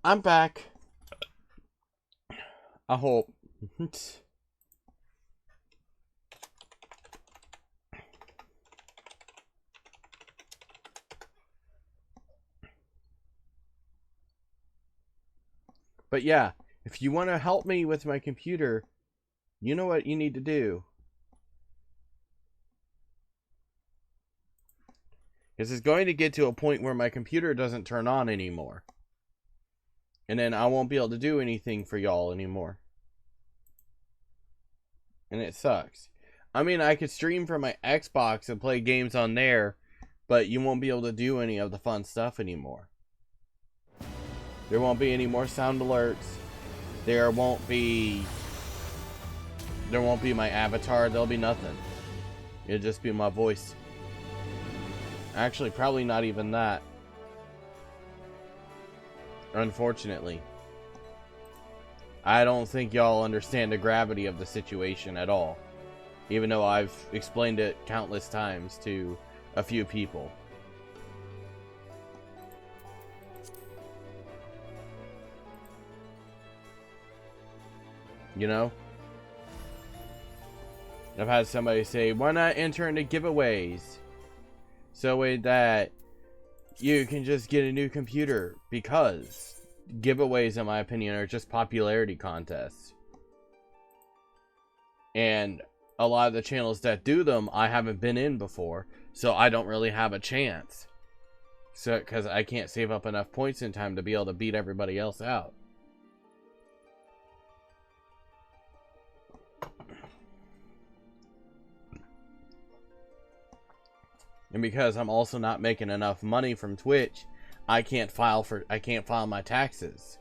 I'm back. I hope. But yeah, if you want to help me with my computer, you know what you need to do. Because it's going to get to a point where my computer doesn't turn on anymore. And then I won't be able to do anything for y'all anymore. And it sucks. I mean, I could stream from my Xbox and play games on there, but you won't be able to do any of the fun stuff anymore. There won't be any more sound alerts. There won't be my avatar. There'll be nothing. It'll just be my voice. Actually, probably not even that. Unfortunately. I don't think y'all understand the gravity of the situation at all. Even though I've explained it countless times to a few people. You know? I've had somebody say, why not enter into giveaways? So that you can just get a new computer. Because giveaways, in my opinion, are just popularity contests. And a lot of the channels that do them, I haven't been in before. So I don't really have a chance. So, because I can't save up enough points in time to be able to beat everybody else out. And because I'm also not making enough money from Twitch, I can't file my taxes.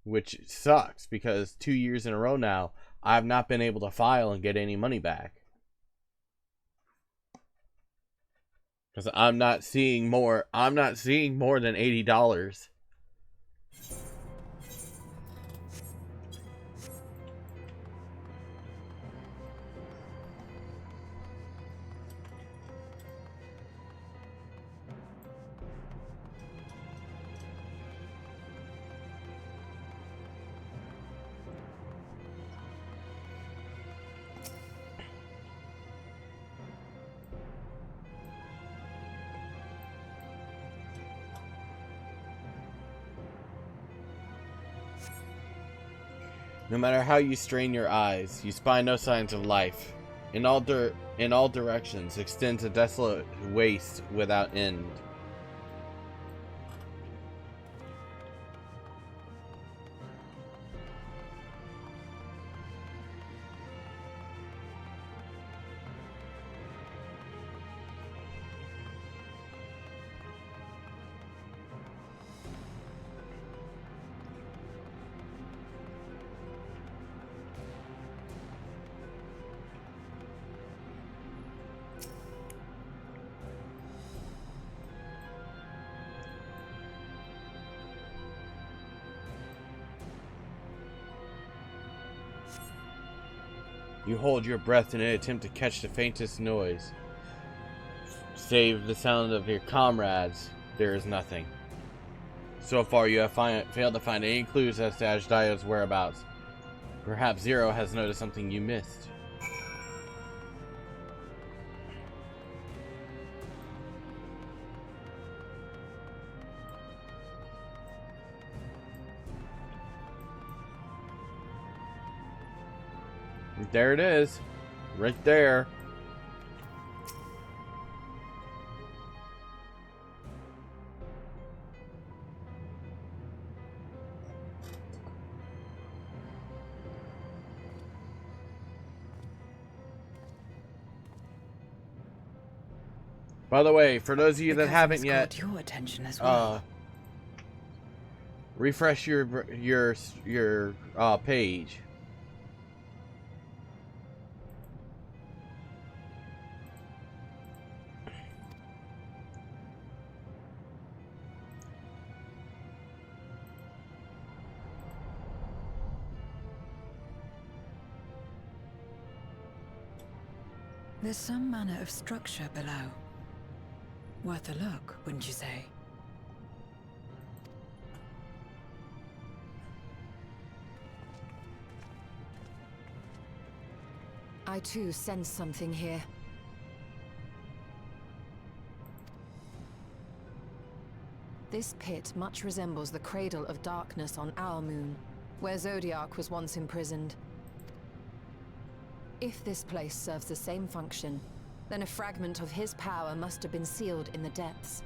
Which sucks, because 2 years in a row now, I've not been able to file and get any money back. Because I'm not seeing more than $80. No matter how you strain your eyes, you spy no signs of life. In all directions extends a desolate waste without end. You hold your breath in an attempt to catch the faintest noise. Save the sound of your comrades, there is nothing. So far you have failed to find any clues as to Ashdai's whereabouts. Perhaps Zero has noticed something you missed. There it is. Right there. By the way, for those of you that haven't yet, your attention as well. refresh your page. There's some manner of structure below. Worth a look, wouldn't you say? I too sense something here. This pit much resembles the Cradle of Darkness on our moon, where Zodiac was once imprisoned. If this place serves the same function, then a fragment of his power must have been sealed in the depths.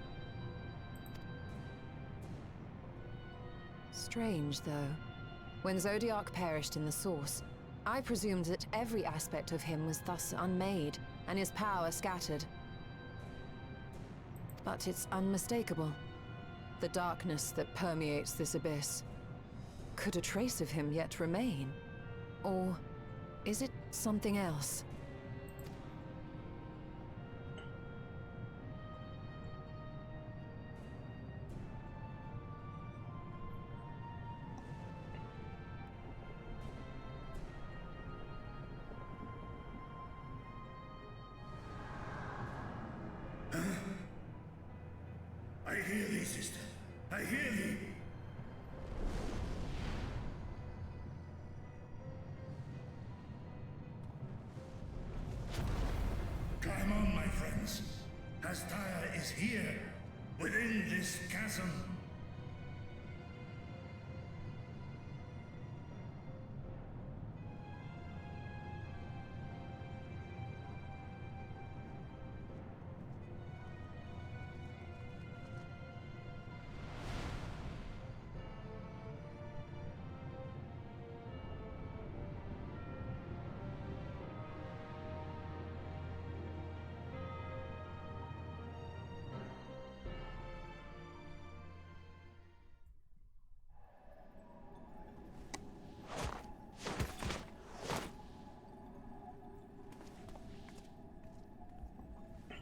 Strange, though. When Zodiac perished in the Source, I presumed that every aspect of him was thus unmade, and his power scattered. But it's unmistakable. The darkness that permeates this abyss. Could a trace of him yet remain? Or is it something else? I hear thee, sister. I hear thee. Climb on, my friends. Hastaya is here, within this chasm.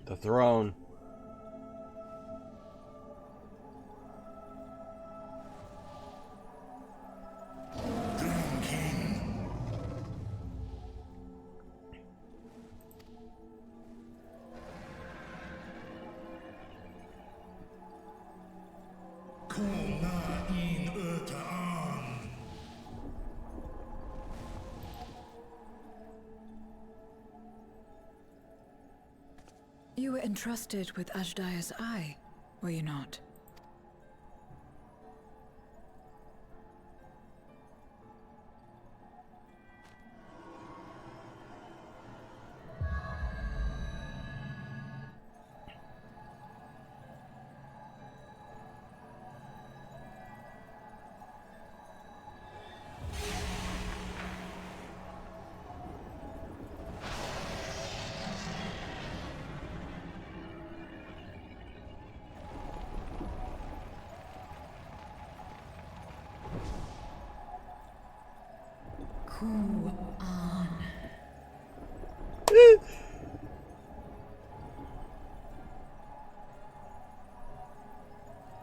The throne. Throne King. Kona in Ötaan. You were entrusted with Ajdaya's eye, were you not? Ku-an.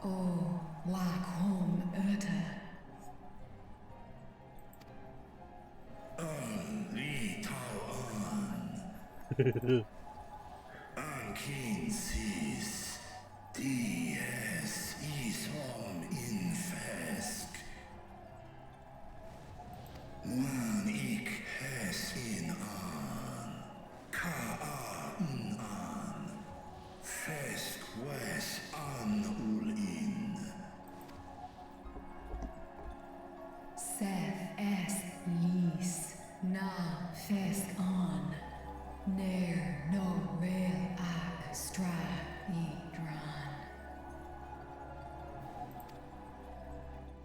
Oh, Waghom Urta. Li Tao An. Ankin Sis. Dies Ishom Infesk. Wan ik hes in an. Ka an an. Fesk wes an ul in. Seth es lis na fesk on. Nair no rail ak stra I dran.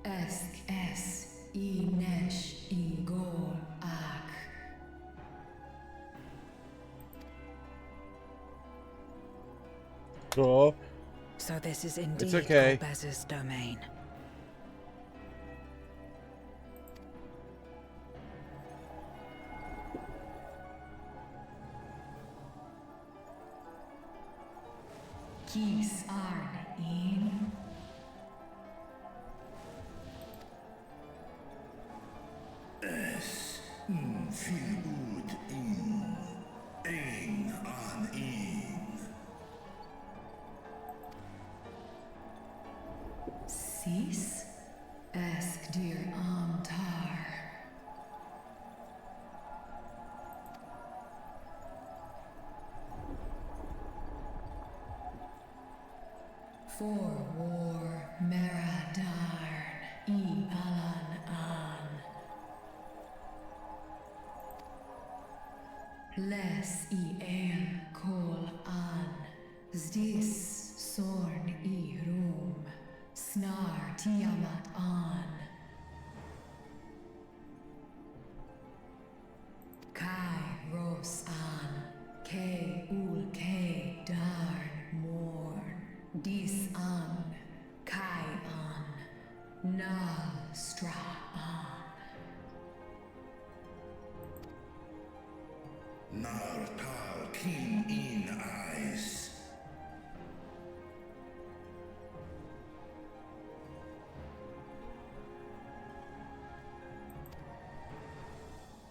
Esk es I nesh I gol ak. Cool. So this is indeed It's okay. Golbez's domain. Kis arn in. Es fil ud in. Ein an in. Sis? Esk dir amtar. Tiamat on. Kai Ros an. K ul K darn morn. Dis an. Kai an. Nal stra an. Nartal keen in eyes.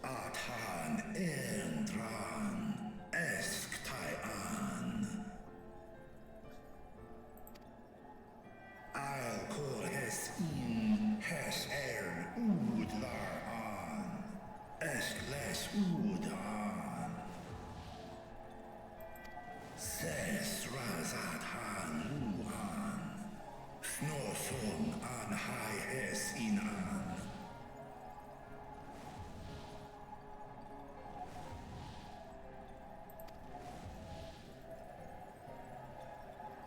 Athan Endran Esk Taian. I'll call Hes in Hes Ern Udlar an. Esk Les Udan. Ses Razat Han Luhan. Snoson an Hai Hes in an.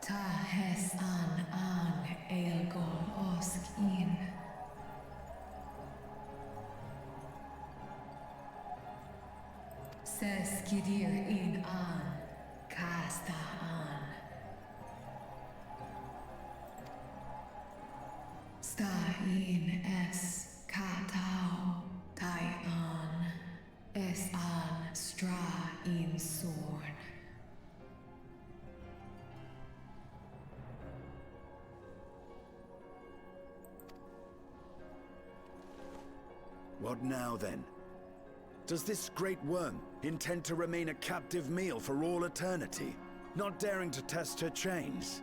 Ta hes an Eilgol osk in. Ses kidir in an. Casta an. Sta in es katao. Tai an. Es an stra in sorn. What now, then? Does this great worm intend to remain a captive meal for all eternity, not daring to test her chains?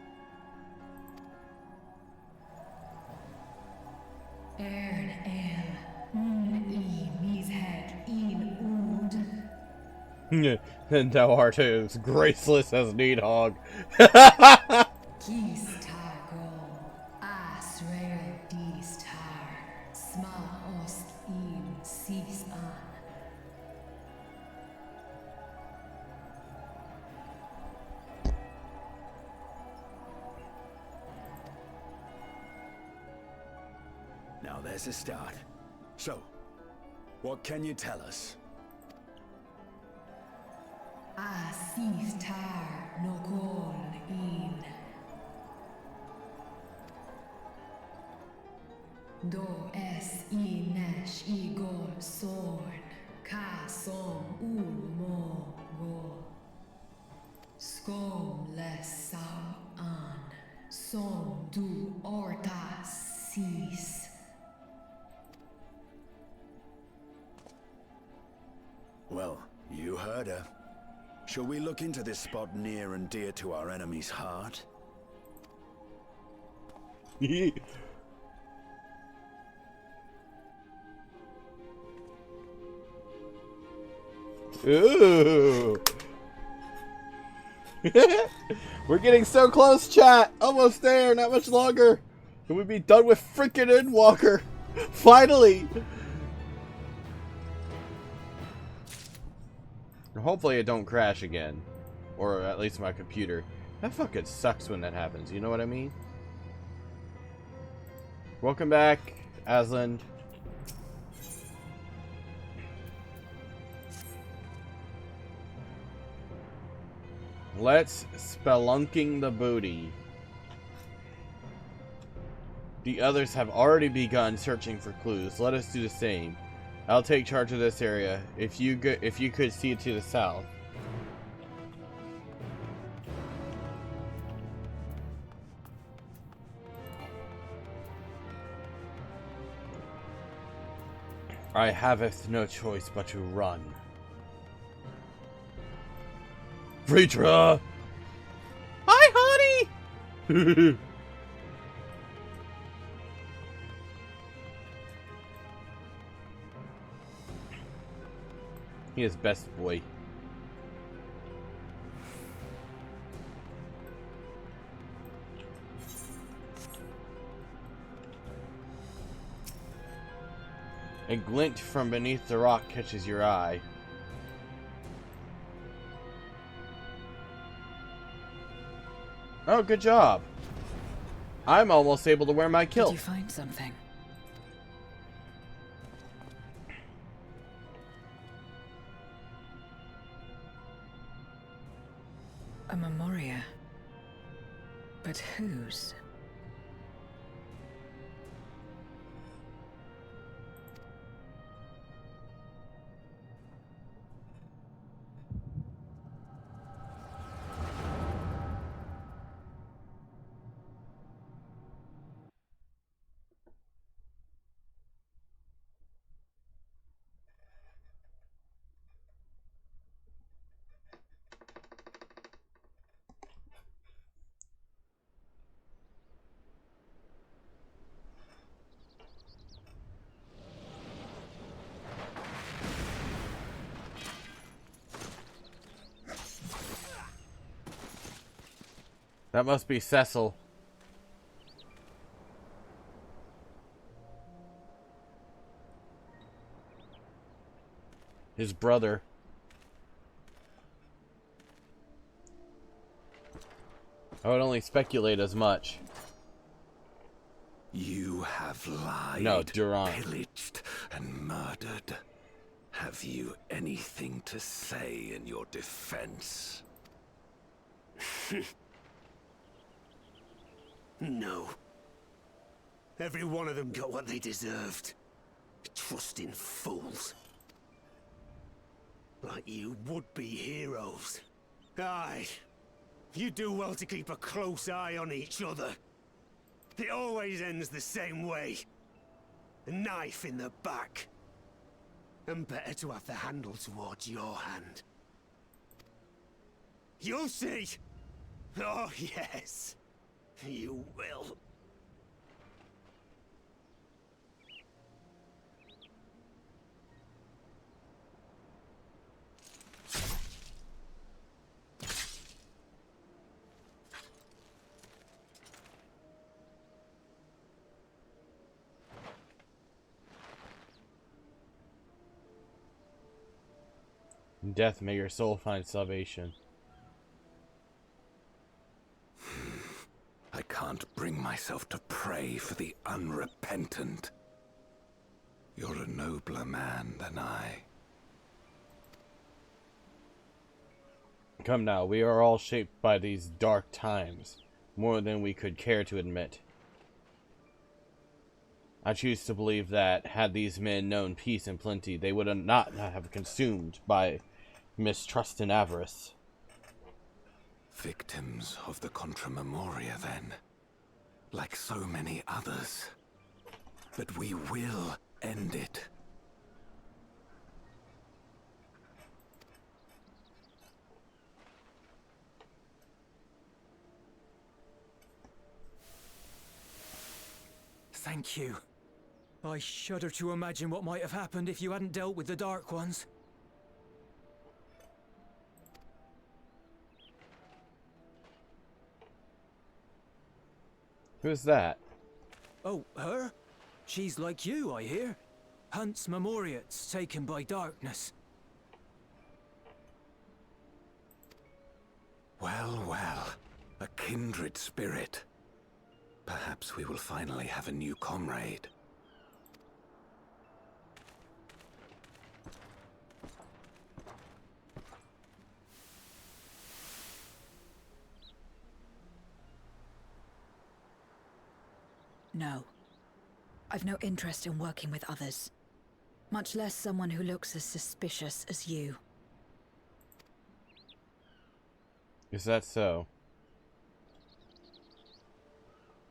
Ern el. Mis head in ud. And thou art as graceless as Needhog. Kis targol. Asrael dis tar. Sma osk in sis an. Now there's a start. So, what can you tell us? Sis tar no gol in. Do es inesh igol sorn. Ka som mo gol. Skom les sau an. Som du orta sis. Well, you heard her. Shall we look into this spot near and dear to our enemy's heart? Ooh. We're getting so close, chat. Almost there. Not much longer. And we'd be done with freaking Endwalker. Finally. Hopefully it don't crash again. Or at least my computer. That fucking sucks when that happens. You know what I mean? Welcome back, Aslan. Let's spelunking the booty. The others have already begun searching for clues. Let us do the same. I'll take charge of this area. If you could see it to the south. I haveth no choice but to run. Vritra! Hi, honey! He is best boy. A glint from beneath the rock catches your eye. Oh, good job. I'm almost able to wear my Did kilt. you find something? A memoria. But whose? That must be Cecil. His brother. I would only speculate as much. You have lied, No, Durant. pillaged, and murdered. Have you anything to say in your defense? No. Every one of them got what they deserved. Trusting fools. Like you would-be heroes. Aye. You do well to keep a close eye on each other. It always ends the same way. A knife in the back. And better to have the handle towards your hand. You'll see! Oh, yes. You will. In death, may your soul find salvation. I can't bring myself to pray for the unrepentant. You're a nobler man than I. Come now, we are all shaped by these dark times, more than we could care to admit. I choose to believe that, had these men known peace and plenty, they would not have consumed by mistrust and avarice. Victims of the Contra Memoria, then. Like so many others. But we will end it. Thank you. I shudder to imagine what might have happened if you hadn't dealt with the Dark Ones. Who's that? Oh, her? She's like you, I hear. Hunts Memoriats taken by darkness. Well, well. A kindred spirit. Perhaps we will finally have a new comrade. No. I've no interest in working with others. Much less someone who looks as suspicious as you. Is that so?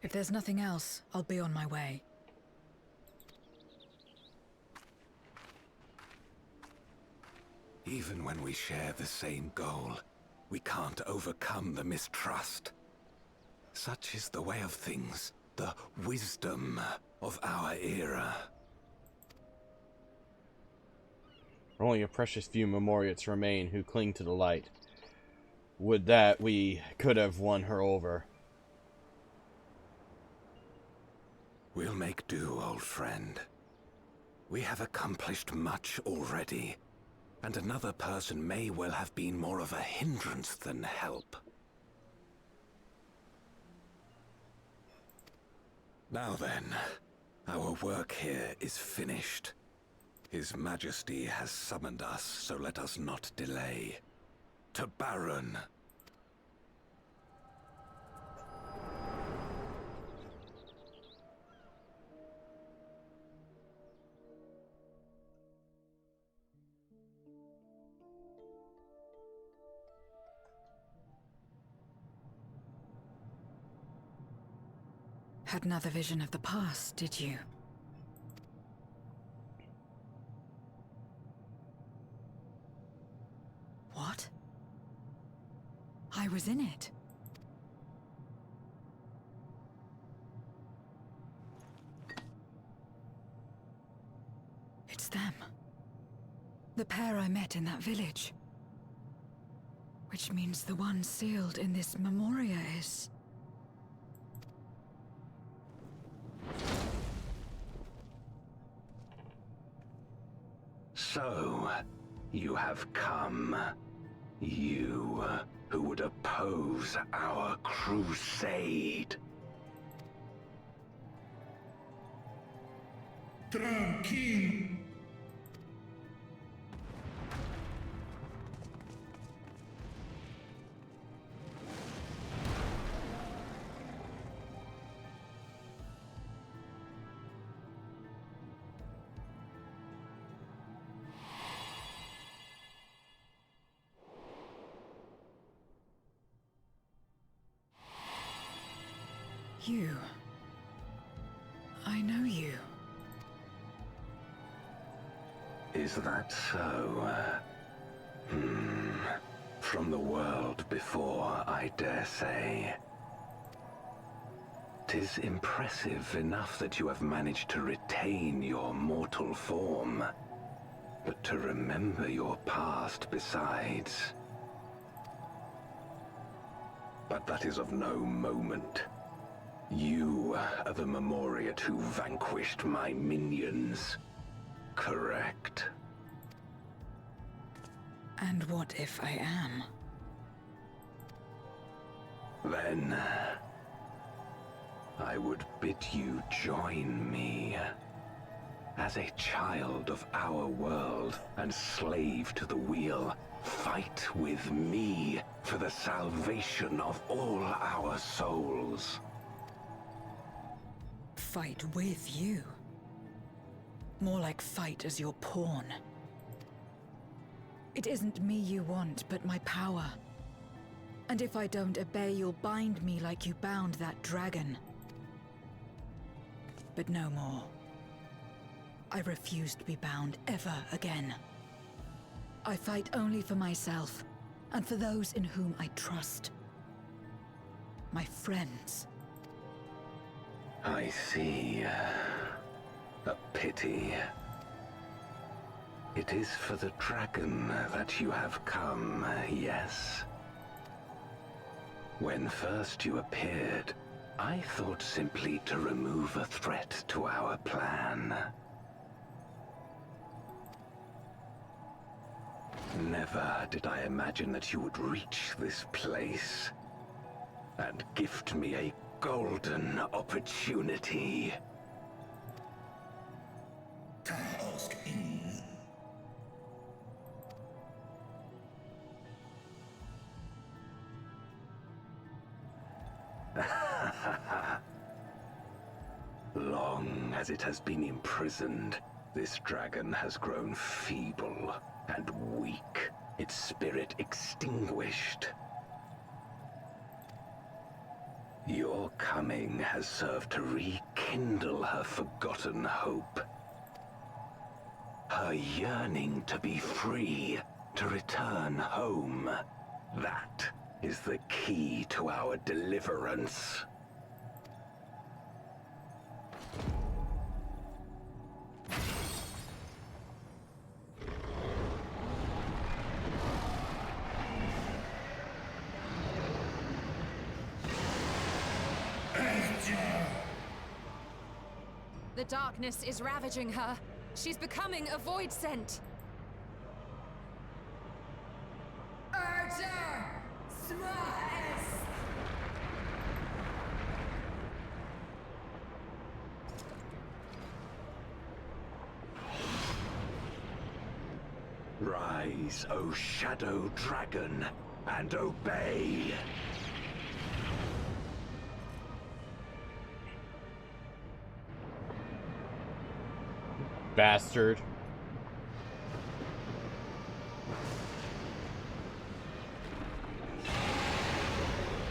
If there's nothing else, I'll be on my way. Even when we share the same goal, we can't overcome the mistrust. Such is the way of things, the wisdom of our era. Only a precious few Memoriats remain who cling to the light. Would that we could have won her over. We'll make do, old friend. We have accomplished much already, and another person may well have been more of a hindrance than help. Now then, our work here is finished. His Majesty has summoned us, so let us not delay. To Baron! Had another vision of the past, did you? What? I was in it. It's them. The pair I met in that village. Which means the one sealed in this memoria is... So, you have come. You, who would oppose our crusade. Tranquil. You. I know you. Is that so? From the world before, I dare say. 'Tis impressive enough that you have managed to retain your mortal form, but to remember your past besides. But that is of no moment. You are the Memoriat who vanquished my minions, correct? And what if I am? Then, I would bid you join me. As a child of our world and slave to the wheel, fight with me for the salvation of all our souls. Fight with you. More like fight as your pawn. It isn't me you want, but my power. And if I don't obey, you'll bind me like you bound that dragon. But no more. I refuse to be bound ever again. I fight only for myself, and for those in whom I trust. My friends. I see. A pity. It is for the dragon that you have come, yes? When first you appeared, I thought simply to remove a threat to our plan. Never did I imagine that you would reach this place and gift me a golden opportunity. Taosk in. Long as it has been imprisoned, this dragon has grown feeble and weak, its spirit extinguished. Your coming has served to rekindle her forgotten hope. Her yearning to be free, to return home. That is the key to our deliverance. The darkness is ravaging her. She's becoming a void scent. Archer! Smash! Rise, O Shadow Dragon, and obey! Bastard.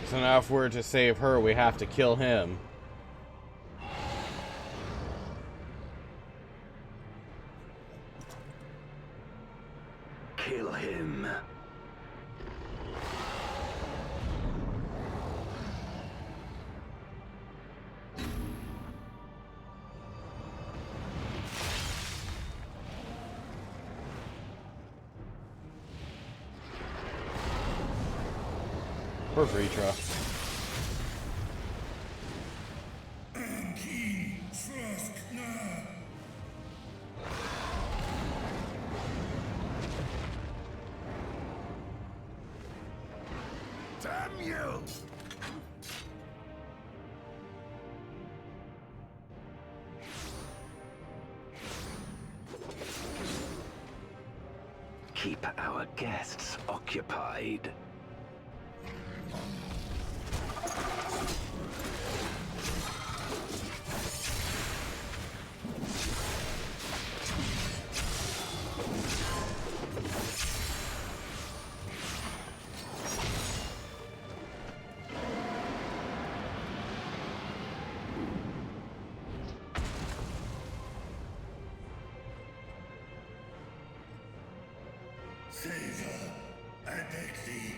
So now if we're to save her, we have to kill him. Kill him. Poor Vritra. Damn you! Keep our guests occupied. Save her, I beg thee.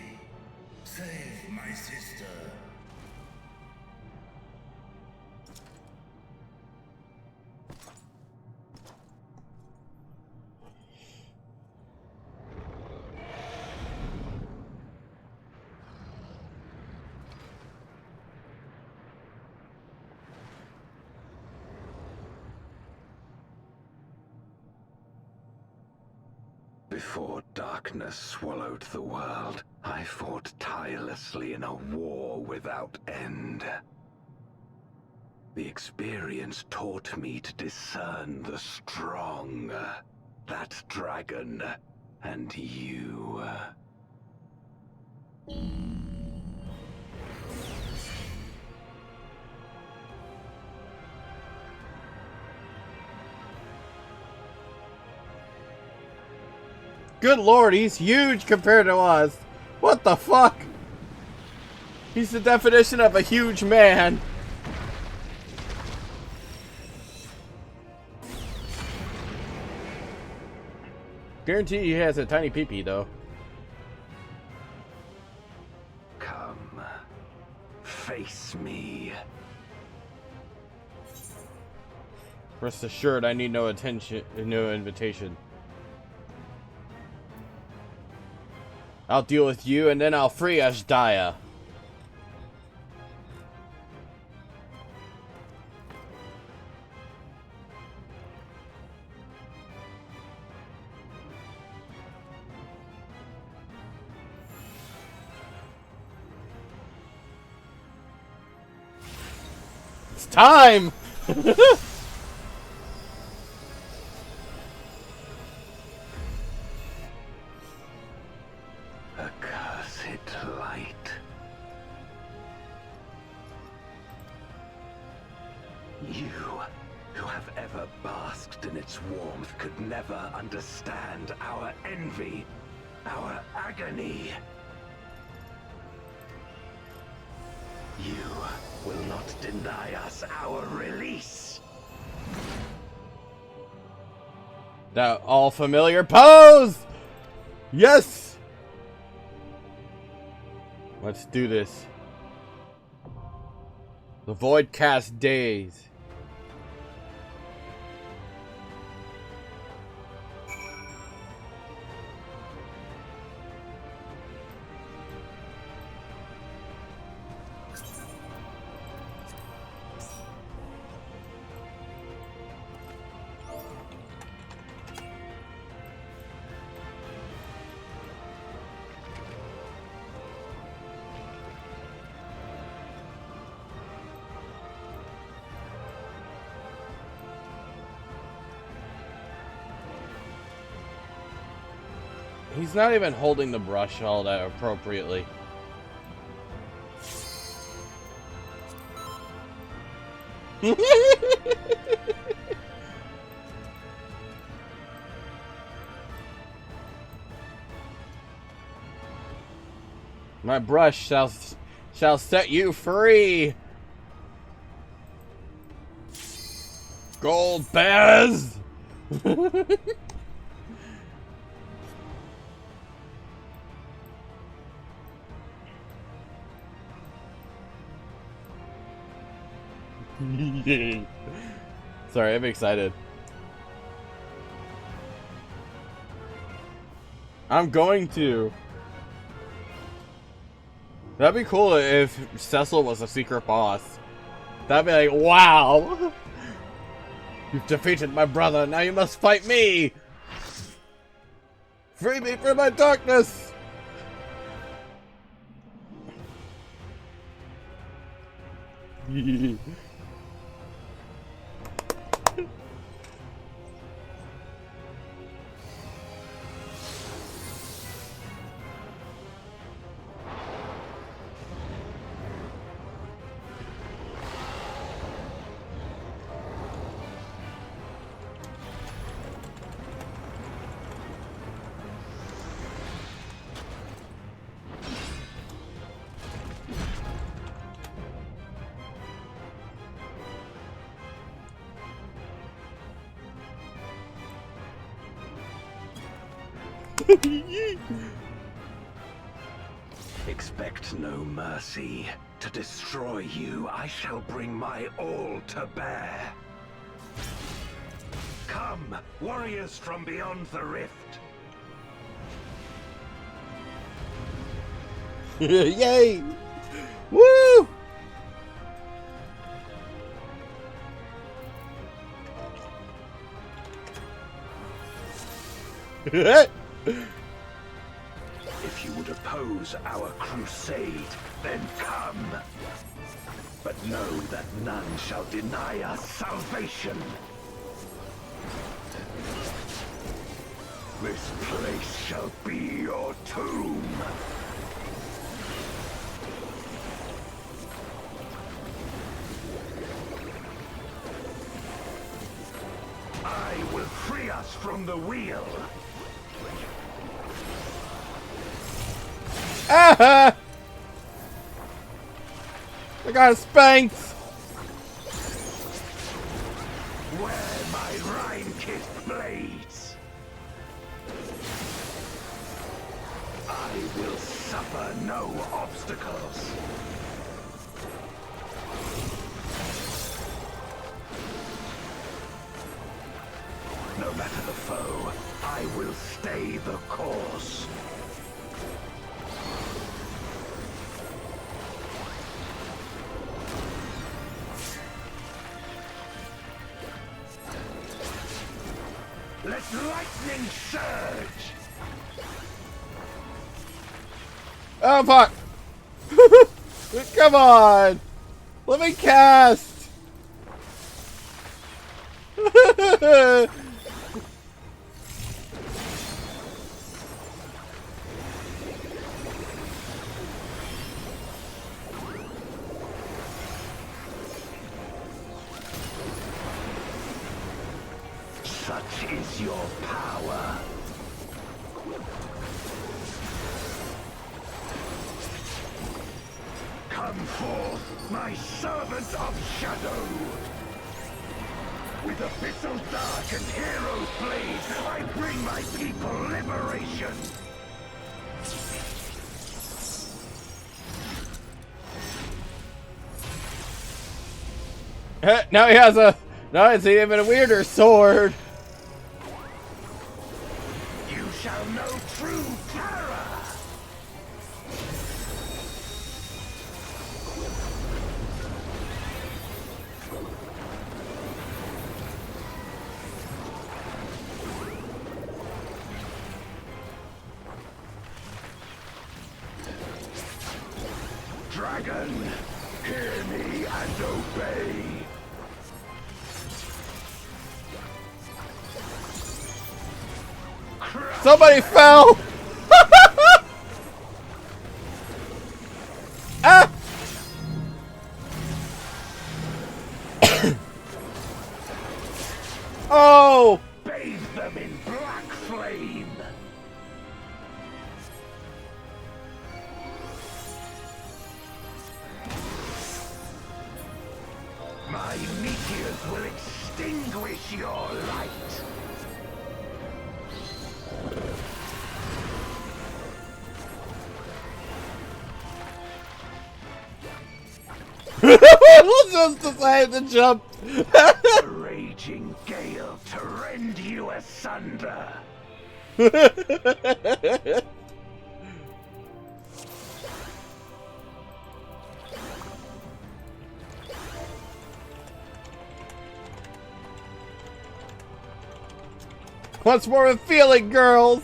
Save my sister. Before darkness swallowed the world, I fought tirelessly in a war without end. The experience taught me to discern the strong, that dragon, and you. Good lord, he's huge compared to us. What the fuck? He's the definition of a huge man. Guarantee he has a tiny peepee though. Come, face me. Rest assured, I need no attention, no invitation. I'll deal with you, and then I'll free Ashdaya. It's time! Accursed light. You, who have ever basked in its warmth, could never understand our envy, our agony. You will not deny us our release. That all familiar pose! Yes! Let's do this. The Void Cast Days. He's not even holding the brush all that appropriately. My brush shall set you free. Gold Baz. Sorry, I'm excited. I'm going to. That'd be cool if Cecil was a secret boss. That'd be like, wow! You've defeated my brother, now you must fight me! Free me from my darkness! Expect no mercy. To destroy you, I shall bring my all to bear. Come, warriors from beyond the rift. Yay! Woo! If you would oppose our crusade, then come. But know that none shall deny us salvation. This place shall be your tomb. I will free us from the wheel. Ah! I got spanked. Where my rime-kissed blades, I will suffer no obstacles. No matter the foe, I will stay the course. Let lightning surge! Oh fuck! Come on! Let me cast! Such is your power. Come forth, my servant of shadow. With abyssal dark and hero blade, I bring my people liberation. Now he has a... Now it's even a weirder sword. You shall know true terror. Dragon, hear me and obey. Somebody fell! No! Bathe them in black flame. My meteors will extinguish your light. Just decided to jump. A raging gale to rend you asunder. What's more of a feeling, girls?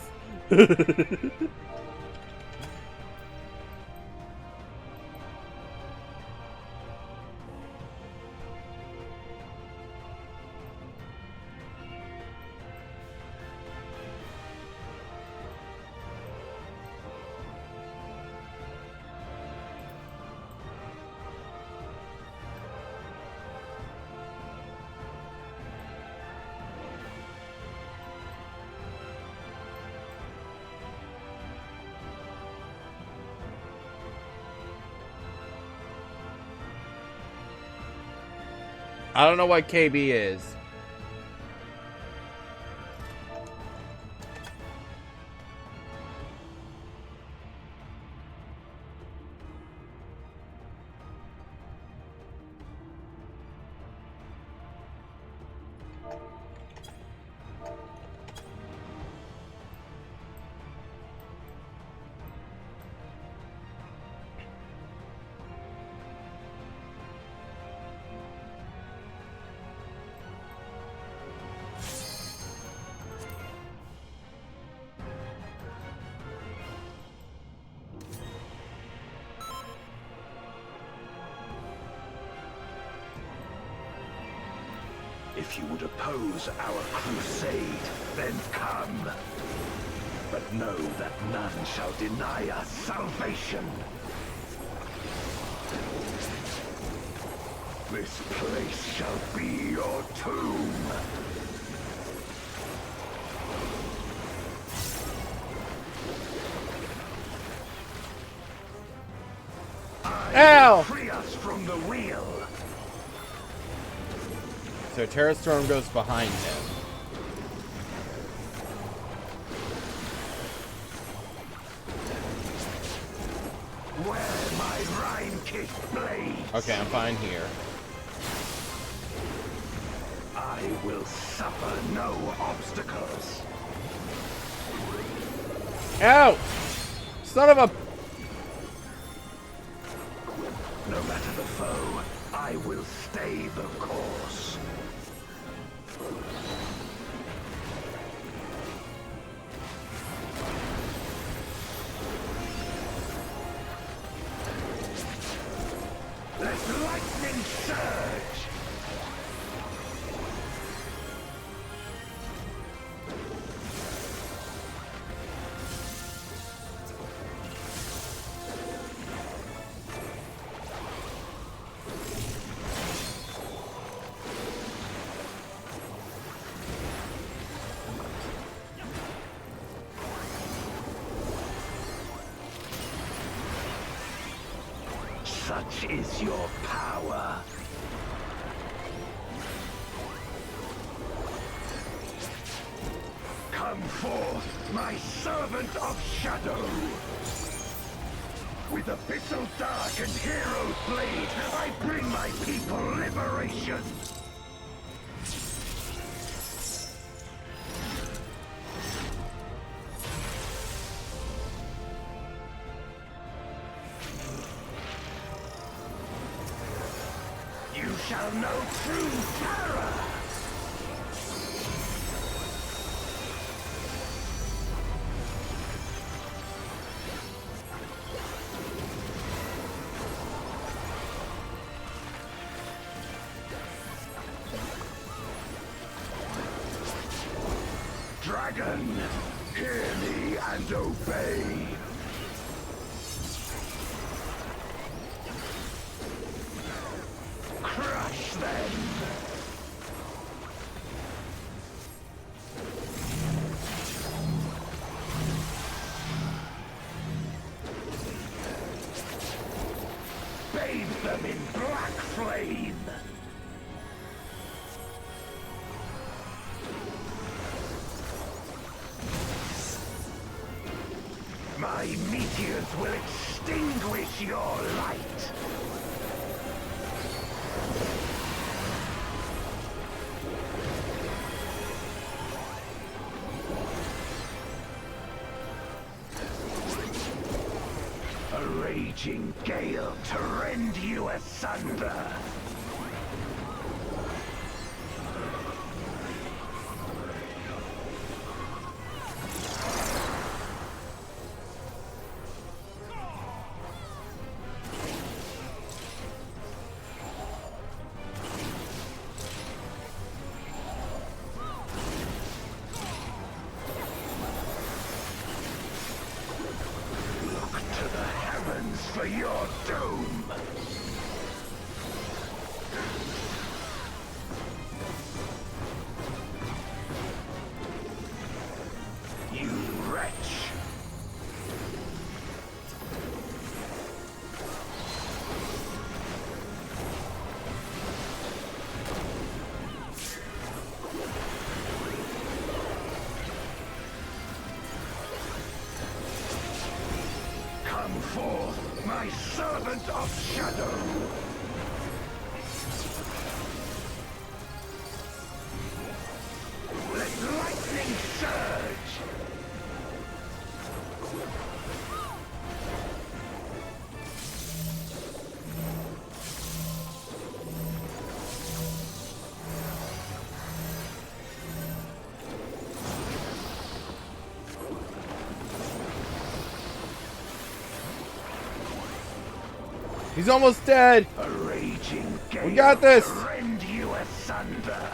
I don't know what KB is. If you would oppose our crusade, then come. But know that none shall deny us salvation. This place shall be your tomb. Ow! Free us from the wheel. So Terra Storm goes behind him. Wear my rime-kissed blade. Okay, I'm fine here. I will suffer no obstacles. Ow! Son of a... No matter the foe, I will stay the course. Let lightning surge! Such is your power. Come forth, my servant of shadow. With abyssal dark and hero's blade, I bring my people liberation. You shall know true terror! Dragon, hear me and obey! Crush them! slain. My meteors will extinguish your light. A raging gale to rend you asunder. For your doom! You wretch! Come forth, my servant of shadow! Let lightning surge! He's almost dead. A raging gale We got this. to rend you asunder.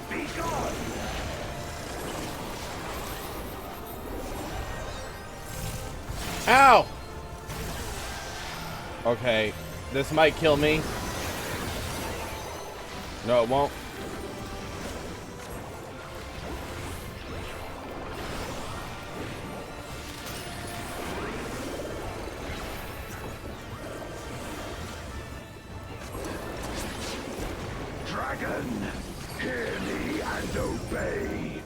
Be gone! Ow! Okay, this might kill me. No, it won't. Dragon, hear me and obey.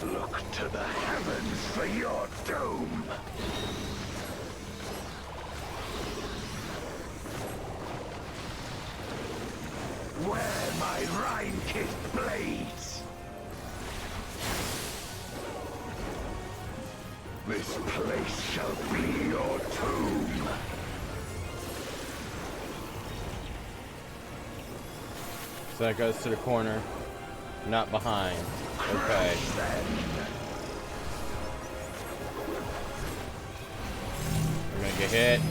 Look to the heavens for your doom. Wear my Rhine-kissed blades. This place shall be your tomb. So that goes to the corner, not behind. Okay. I'm gonna get hit.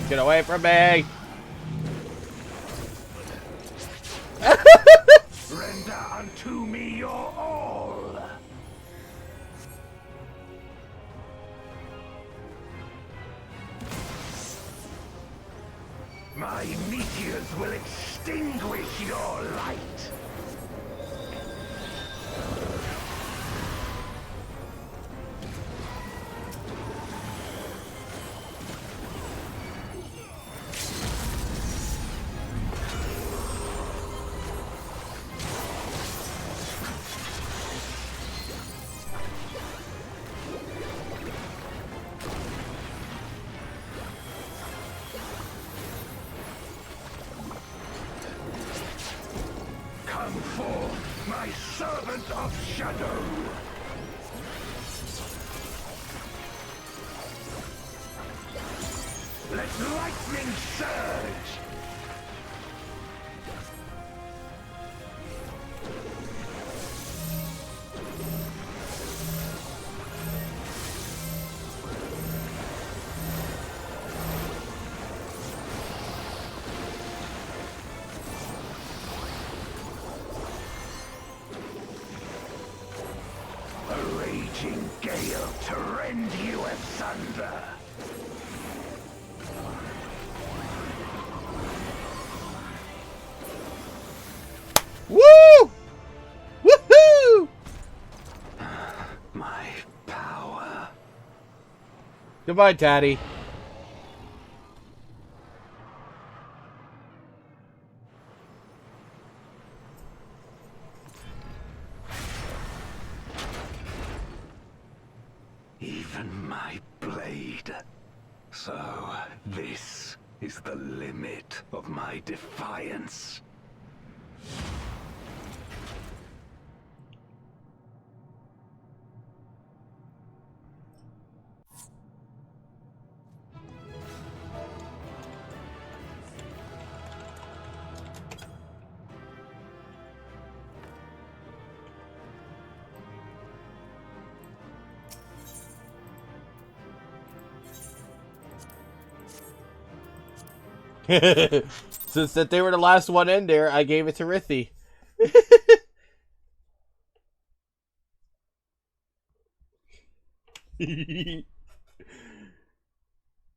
Get away from me! Render unto me your all. My meteors will extinguish your light. Come forth, my servant of shadow! Let lightning surge! thunder. Woo! Woohoo! My power. Goodbye, Daddy. Even my blade. So, this is the limit of my defiance. Since that they were the last one in there, I gave it to Rithy.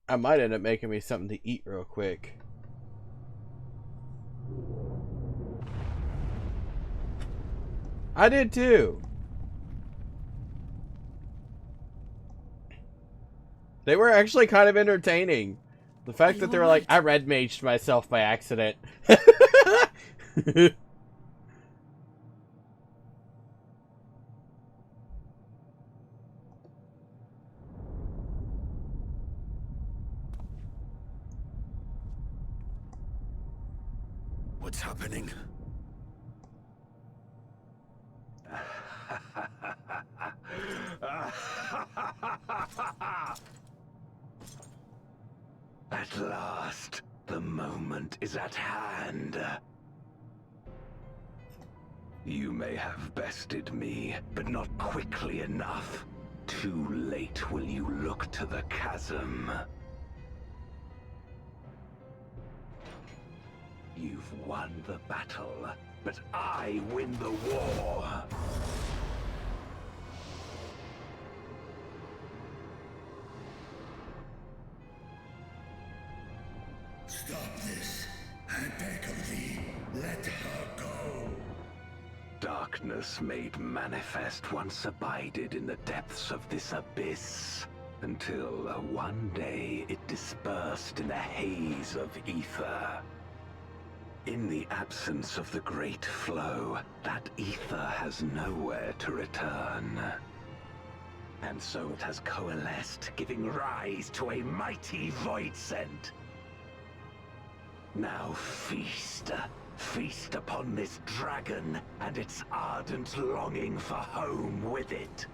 I might end up making me something to eat real quick. I did too. They were actually kind of entertaining. The fact that they were like, I red maged myself by accident. What's happening? At last, the moment is at hand. You may have bested me, but not quickly enough. Too late will you look to the chasm. You've won the battle, but I win the war. Stop this. I beg of thee, let her go. Darkness made manifest once abided in the depths of this abyss, until one day it dispersed in a haze of ether. In the absence of the great flow, that ether has nowhere to return. And so it has coalesced, giving rise to a mighty voidsent. Now feast. Feast upon this dragon and its ardent longing for home with it.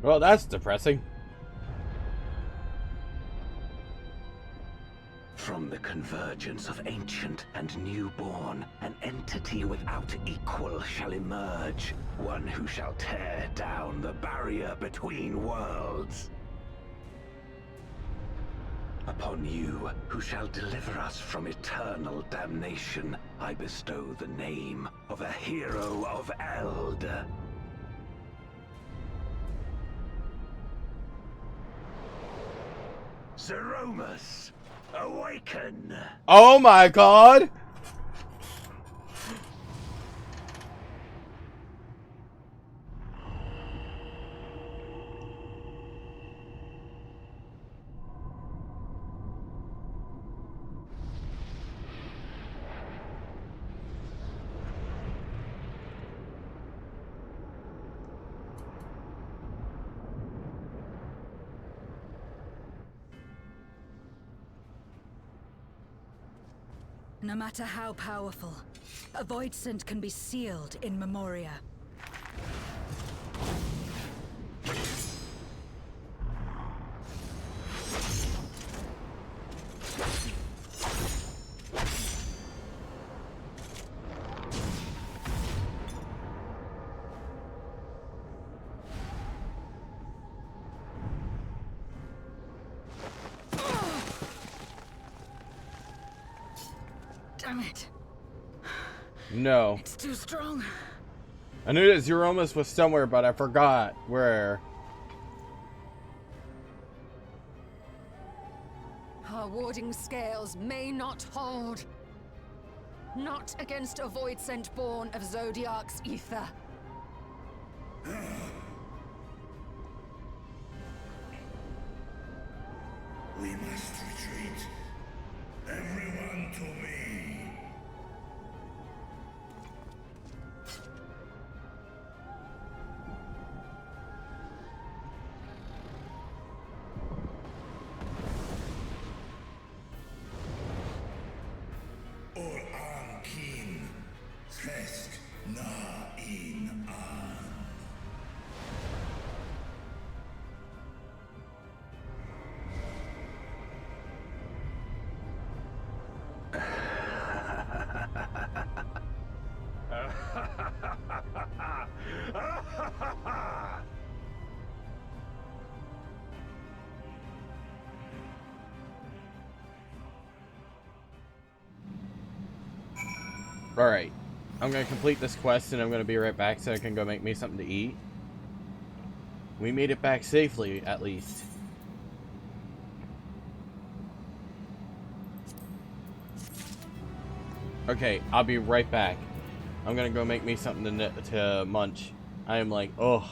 Well, that's depressing. From the convergence of ancient and newborn, an entity without equal shall emerge, one who shall tear down the barrier between worlds. Upon you, who shall deliver us from eternal damnation, I bestow the name of a hero of Eld. Zeromus, awaken! Oh my god! No matter how powerful, a voidsent can be sealed in Memoria. Damn it. No. It's too strong. I knew that Zeromus was somewhere, but I forgot where. Our warding scales may not hold. Not against a void sent born of Zodiac's ether. We must retreat. Everyone to me. Or Ankin. Sesk na in an. Alright. I'm gonna complete this quest and I'm gonna be right back so I can go make me something to eat. We made it back safely, at least. Okay, I'll be right back. I'm gonna go make me something to munch. I am like, oh.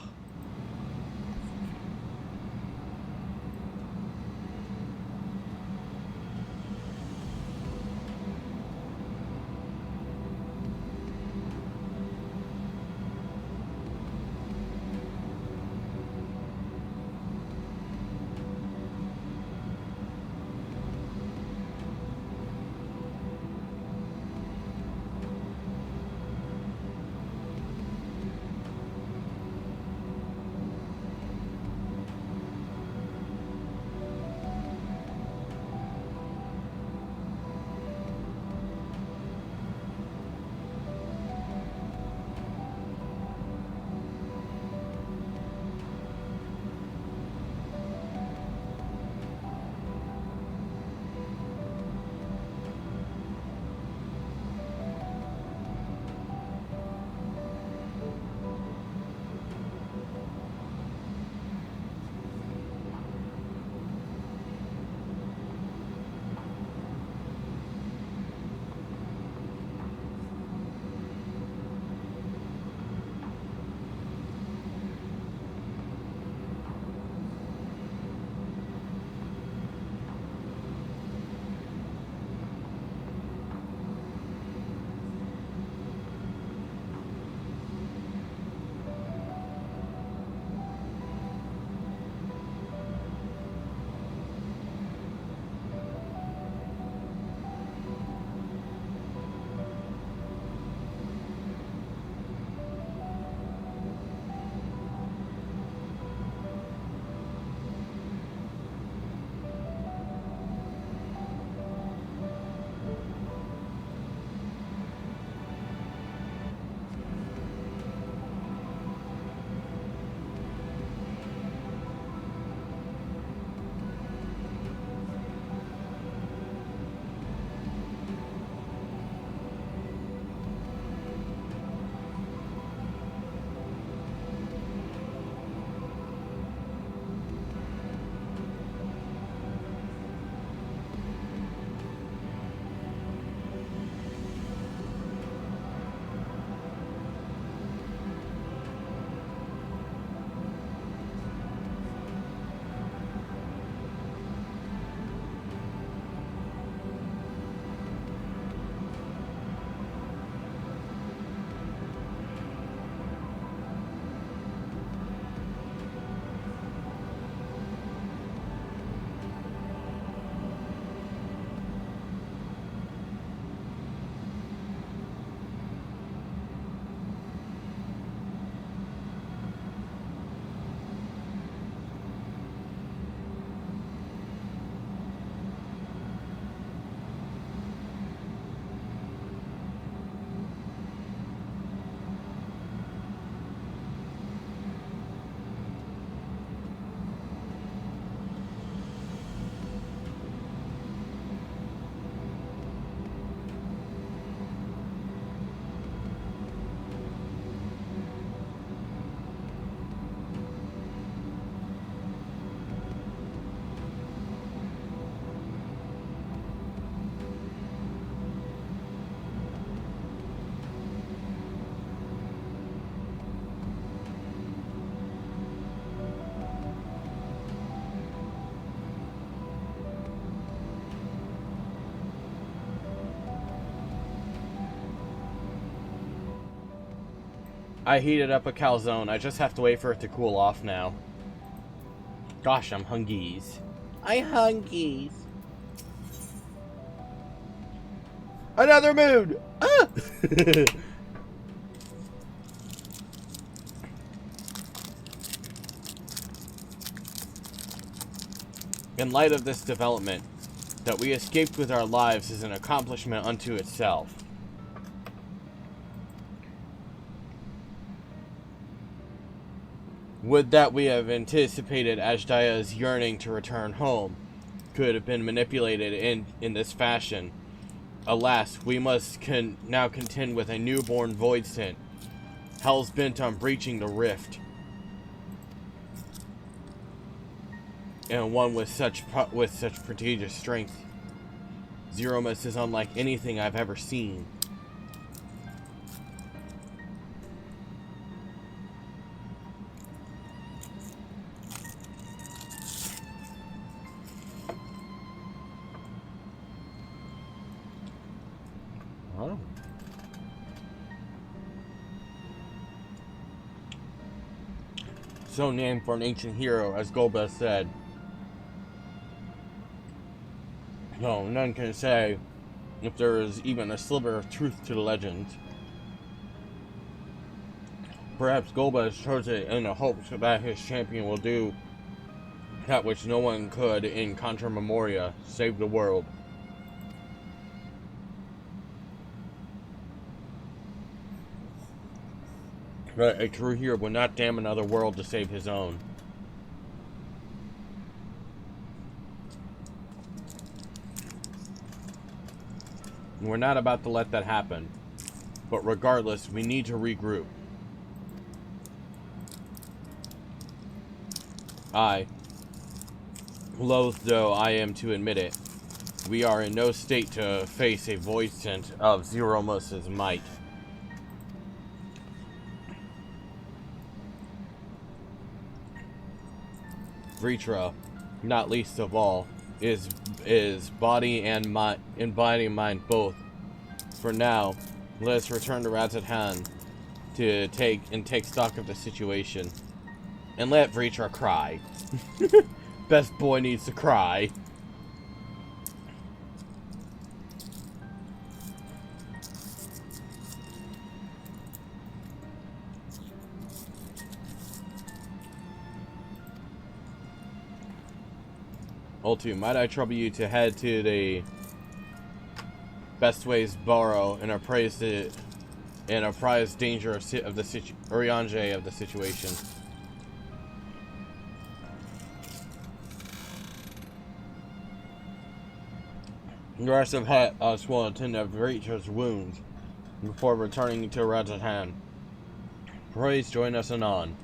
I heated up a calzone. I just have to wait for it to cool off now. Gosh, I'm hungies. I hungies. Another moon! Ah! In light of this development, that we escaped with our lives is an accomplishment unto itself. Would that we have anticipated Ajdaya's yearning to return home could have been manipulated in this fashion. Alas, we must now contend with a newborn voidsent. Hell's bent on breaching the rift. And one with such prodigious strength. Zeromus is unlike anything I've ever seen. Oh. So named for an ancient hero, as Golbez said. No, none can say if there is even a sliver of truth to the legend. Perhaps Golbez chose it in the hopes that his champion will do that which no one could in Contra Memoria, save the world. But a true hero would not damn another world to save his own. And we're not about to let that happen. But regardless, we need to regroup. Loath though I am to admit it, we are in no state to face a voidsent of Zeromus's might. Vritra, not least of all, is body and mind both. For now, let us return to Razathan to take stock of the situation, and let Vritra cry. Best boy needs to cry. Ultu, might I trouble you to head to the Bestways Burrow and apprise danger of the situation. The rest of us will attend to Vritra's wounds before returning to Razathan. Please join us anon.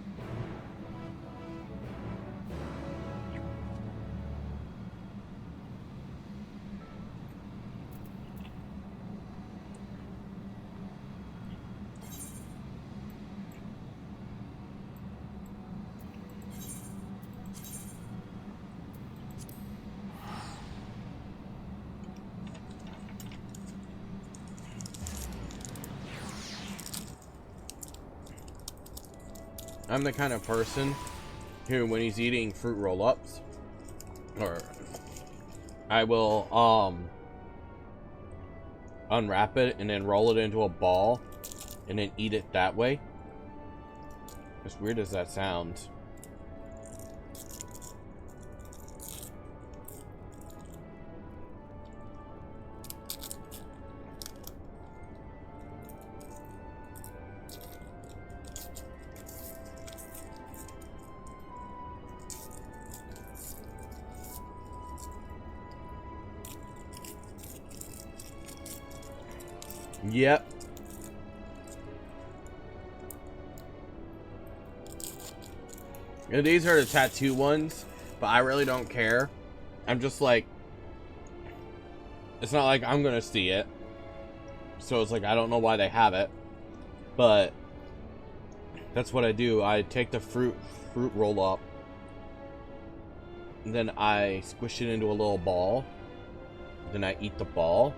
I'm the kind of person who, when he's eating fruit roll-ups, I will unwrap it and then roll it into a ball and then eat it that way. As weird as that sounds. Yep. And these are the tattoo ones, but I really don't care. I'm just like, it's not like I'm gonna see it. So it's like, I don't know why they have it. But that's what I do. I take the fruit roll up. And then I squish it into a little ball. Then I eat the ball.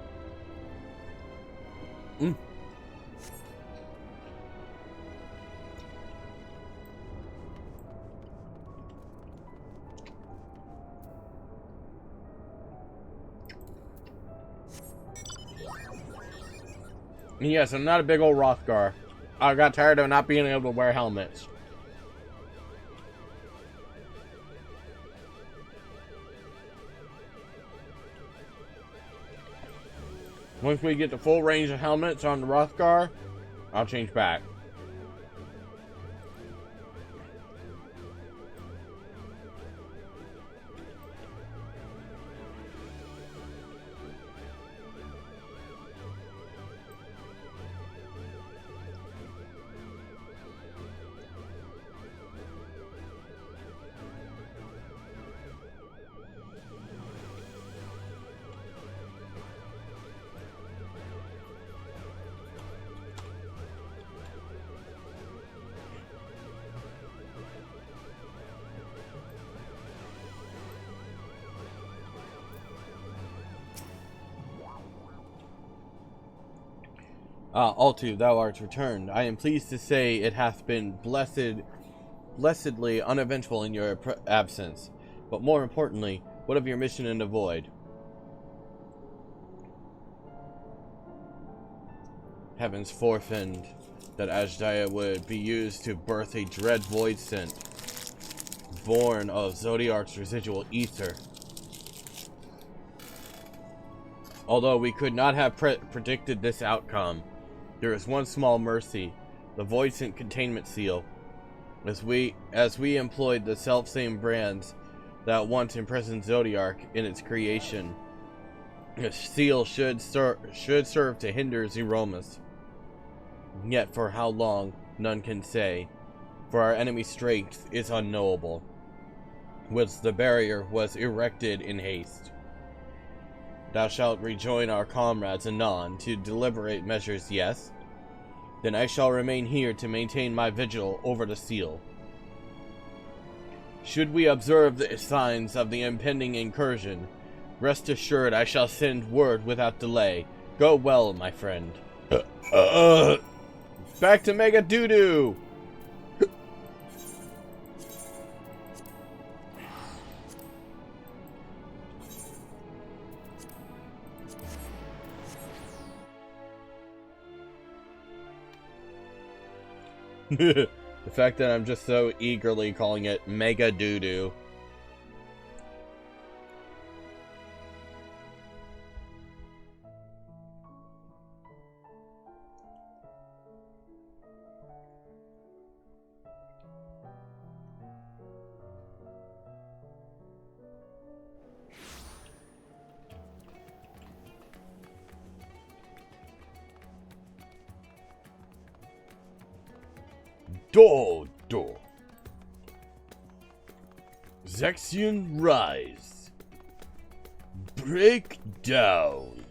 Yes, I'm not a big old Rothgar. I got tired of not being able to wear helmets. Once we get the full range of helmets on the Rothgar, I'll change back. Altu, thou art returned. I am pleased to say it hath been blessedly uneventful in your absence. But more importantly, what of your mission in the void? Heavens forfend that Ajdaya would be used to birth a dread void scent, born of Zodiark's residual ether. Although we could not have predicted this outcome, there is one small mercy: the Voidsent containment seal. As we employed the self-same brands that once imprisoned Zodiark in its creation, the seal should serve to hinder Zeromus. Yet for how long, none can say, for our enemy's strength is unknowable, whilst the barrier was erected in haste. Thou shalt rejoin our comrades anon to deliberate measures, yes? Then I shall remain here to maintain my vigil over the seal. Should we observe the signs of the impending incursion, rest assured I shall send word without delay. Go well, my friend. Back to Mega Doodoo! The fact that I'm just so eagerly calling it Mega Doodoo. Do. Zexion Rise. Break down.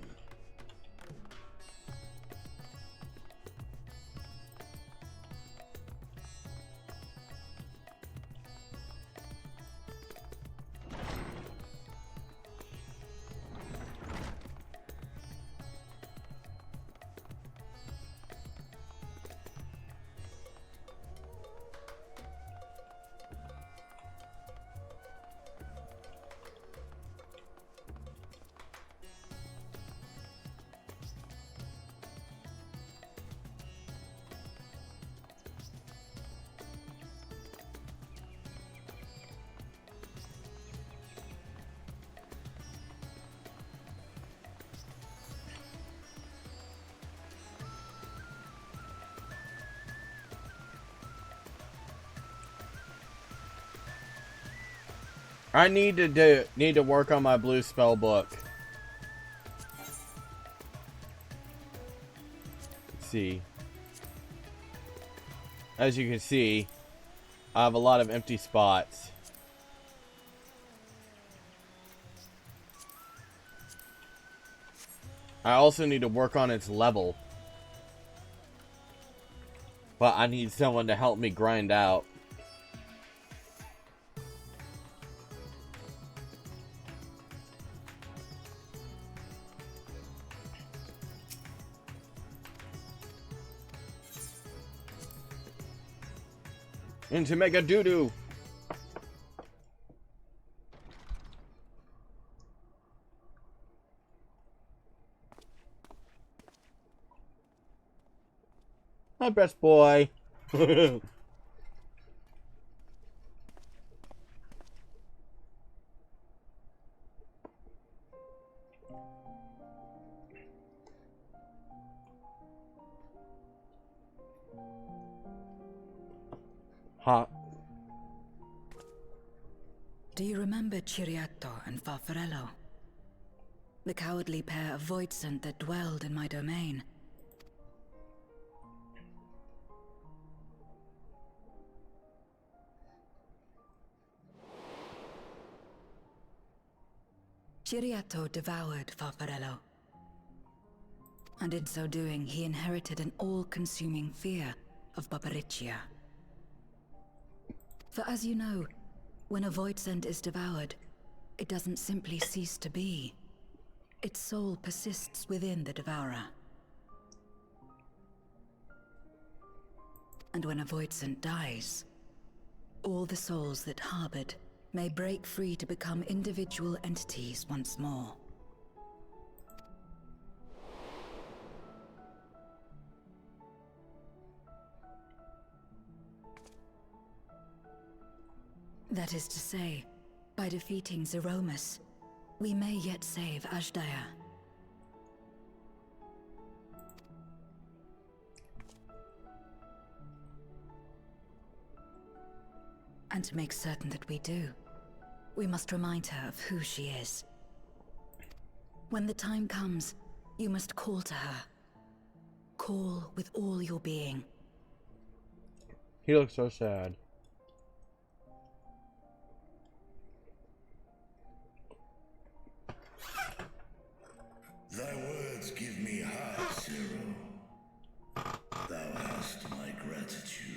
I need to work on my blue spell book. Let's see. As you can see, I have a lot of empty spots. I also need to work on its level. But I need someone to help me grind out. Into Mega Doodoo. Hi, best boy. Hot. Do you remember Ciriato and Farfarello? The cowardly pair of voidsent that dwelled in my domain. Ciriato devoured Farfarello, and in so doing he inherited an all-consuming fear of Barbariccia. For as you know, when a voidsent is devoured, it doesn't simply cease to be. Its soul persists within the devourer. And when a voidsent dies, all the souls that harbored may break free to become individual entities once more. That is to say, by defeating Zeromus, we may yet save Azdaja. And to make certain that we do, we must remind her of who she is. When the time comes, you must call to her. Call with all your being. He looks so sad. Thy words give me heart, Zero. Thou hast my gratitude.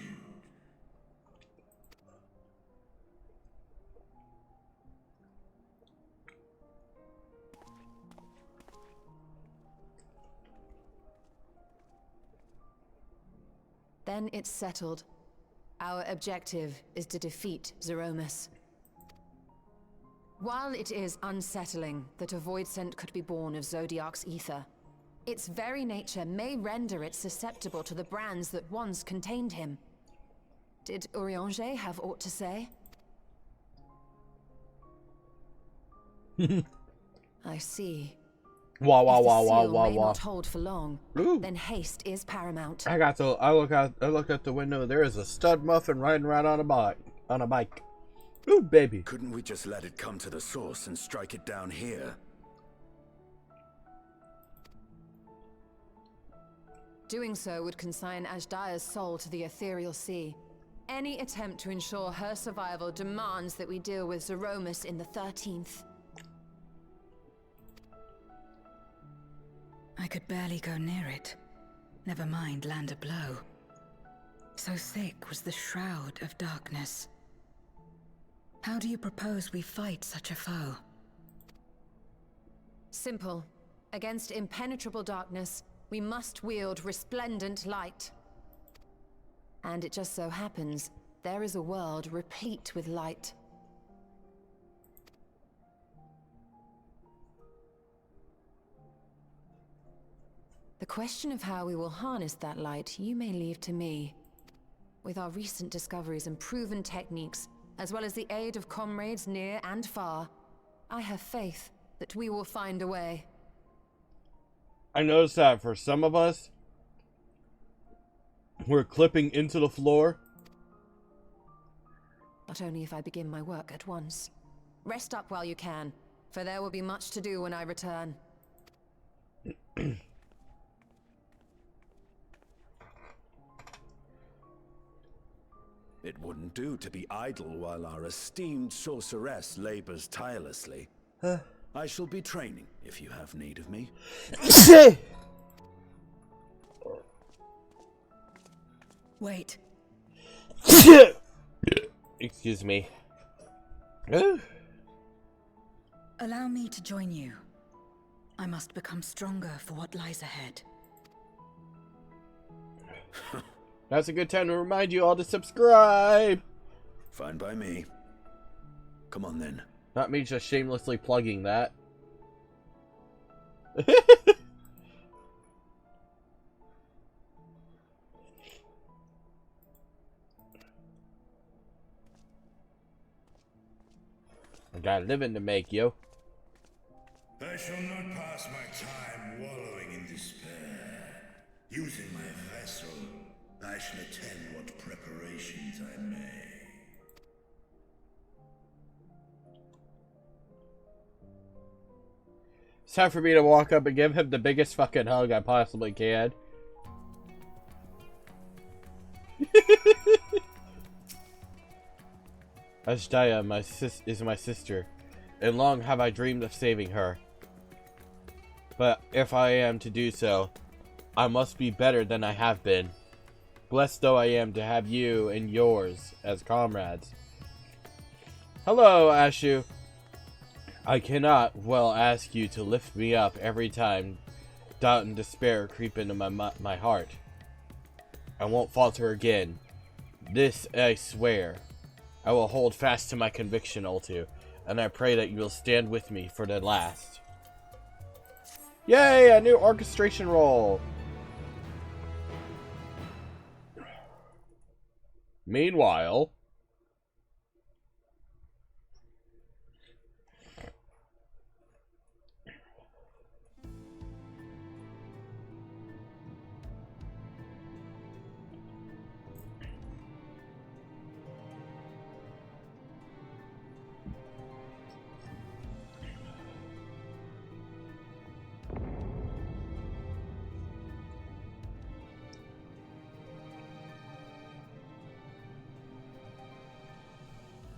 Then it's settled. Our objective is to defeat Zeromus. While it is unsettling that a voidsent could be born of Zodiac's ether, its very nature may render it susceptible to the brands that once contained him. Did Urianger have aught to say? I see. Wow, wow, If the wow, wow, seal wow, may wow. not hold for long, Ooh. then haste is paramount. I look out the window. There is a stud muffin riding right on a bike. Ooh, baby. Couldn't we just let it come to the source and strike it down here? Doing so would consign Azdaja's soul to the ethereal sea. Any attempt to ensure her survival demands that we deal with Zeromus in the 13th. I could barely go near it. Never mind land a blow. So thick was the shroud of darkness. How do you propose we fight such a foe? Simple. Against impenetrable darkness, we must wield resplendent light. And it just so happens, there is a world replete with light. The question of how we will harness that light, you may leave to me. With our recent discoveries and proven techniques, as well as the aid of comrades near and far, I have faith that we will find a way. I noticed that for some of us, we're clipping into the floor. Not only if I begin my work at once. Rest up while you can, for there will be much to do when I return. It wouldn't do to be idle while our esteemed sorceress labors tirelessly. I shall be training if you have need of me. Wait. Excuse me. Allow me to join you. I must become stronger for what lies ahead. That's a good time to remind you all to subscribe. Fine by me. Come on then. Not me just shamelessly plugging that. Got a living to make, yo. I shall not pass my time wallowing in despair. Using my vessel, I shall attend what preparations I may. It's time for me to walk up and give him the biggest fucking hug I possibly can. Ashdaya is my sister, and long have I dreamed of saving her. But if I am to do so, I must be better than I have been. Blessed though I am to have you and yours as comrades. Hello, Ashu. I cannot well ask you to lift me up every time doubt and despair creep into my heart. I won't falter again. This I swear. I will hold fast to my conviction, Ultu, and I pray that you will stand with me for the last. Yay, a new orchestration role! Meanwhile...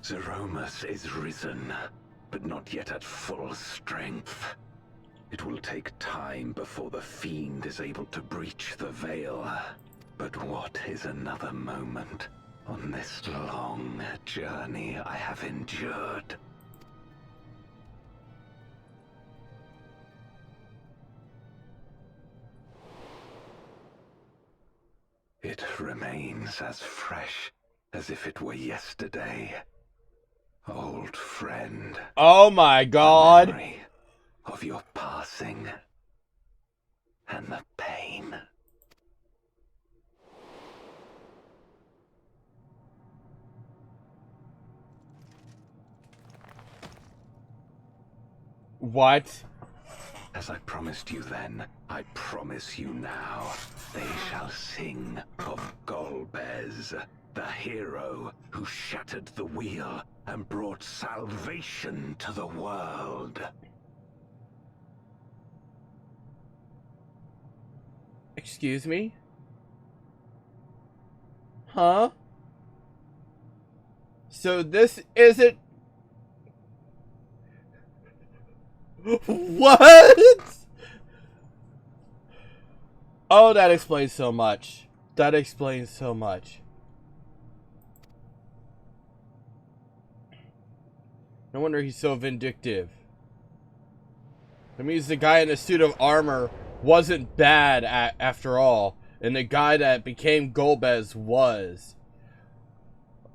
Zeromus is risen, but not yet at full strength. It will take time before the fiend is able to breach the veil. But what is another moment on this long journey I have endured? It remains as fresh as if it were yesterday. Old friend. Oh my god! The memory of your passing and the pain. What? As I promised you then, I promise you now. They shall sing of Golbez, the hero who shattered the wheel and brought salvation to the world. Excuse me? Huh? So this isn't... What? Oh, that explains so much. That explains so much. No wonder he's so vindictive. That means the guy in a suit of armor wasn't bad after all. And the guy that became Golbez was.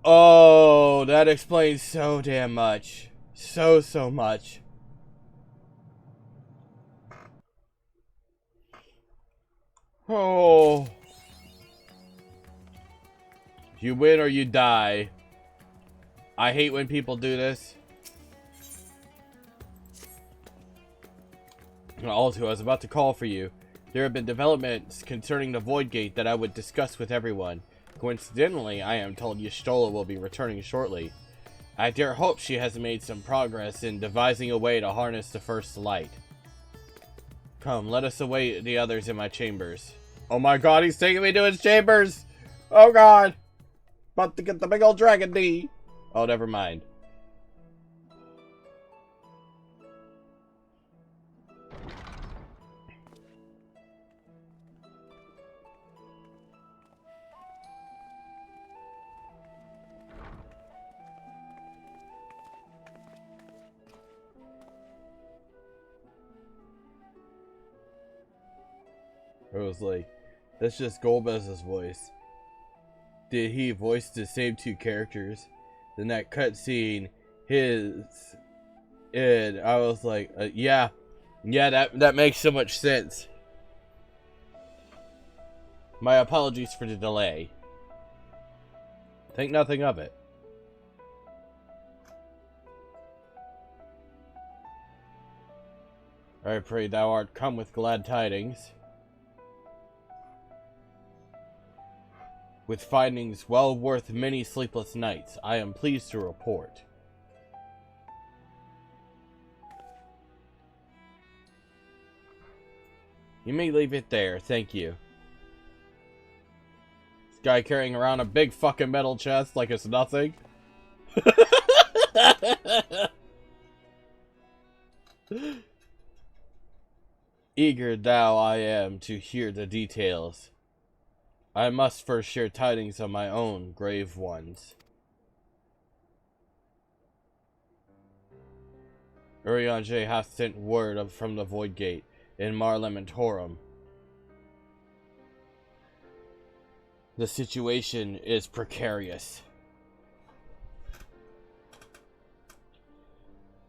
Oh, that explains so damn much. So much. Oh. You win or you die. I hate when people do this. Also, I was about to call for you. There have been developments concerning the Void Gate that I would discuss with everyone. Coincidentally, I am told Y'shtola will be returning shortly. I dare hope she has made some progress in devising a way to harness the First Light. Come, let us await the others in my chambers. Oh my god, he's taking me to his chambers! Oh god! About to get the big old dragon D! Oh, never mind. I was like, that's just Golbez's voice. Did he voice the same two characters? Then that cutscene, his, and I was like, yeah, that makes so much sense. My apologies for the delay. Think nothing of it. I pray thou art come with glad tidings. With findings well worth many sleepless nights, I am pleased to report. You may leave it there, thank you. This guy carrying around a big fucking metal chest like it's nothing. Eager thou I am to hear the details. I must first share tidings of my own grave ones. Urianger hath sent word from the Void Gate in Mar Lamentorum. The situation is precarious.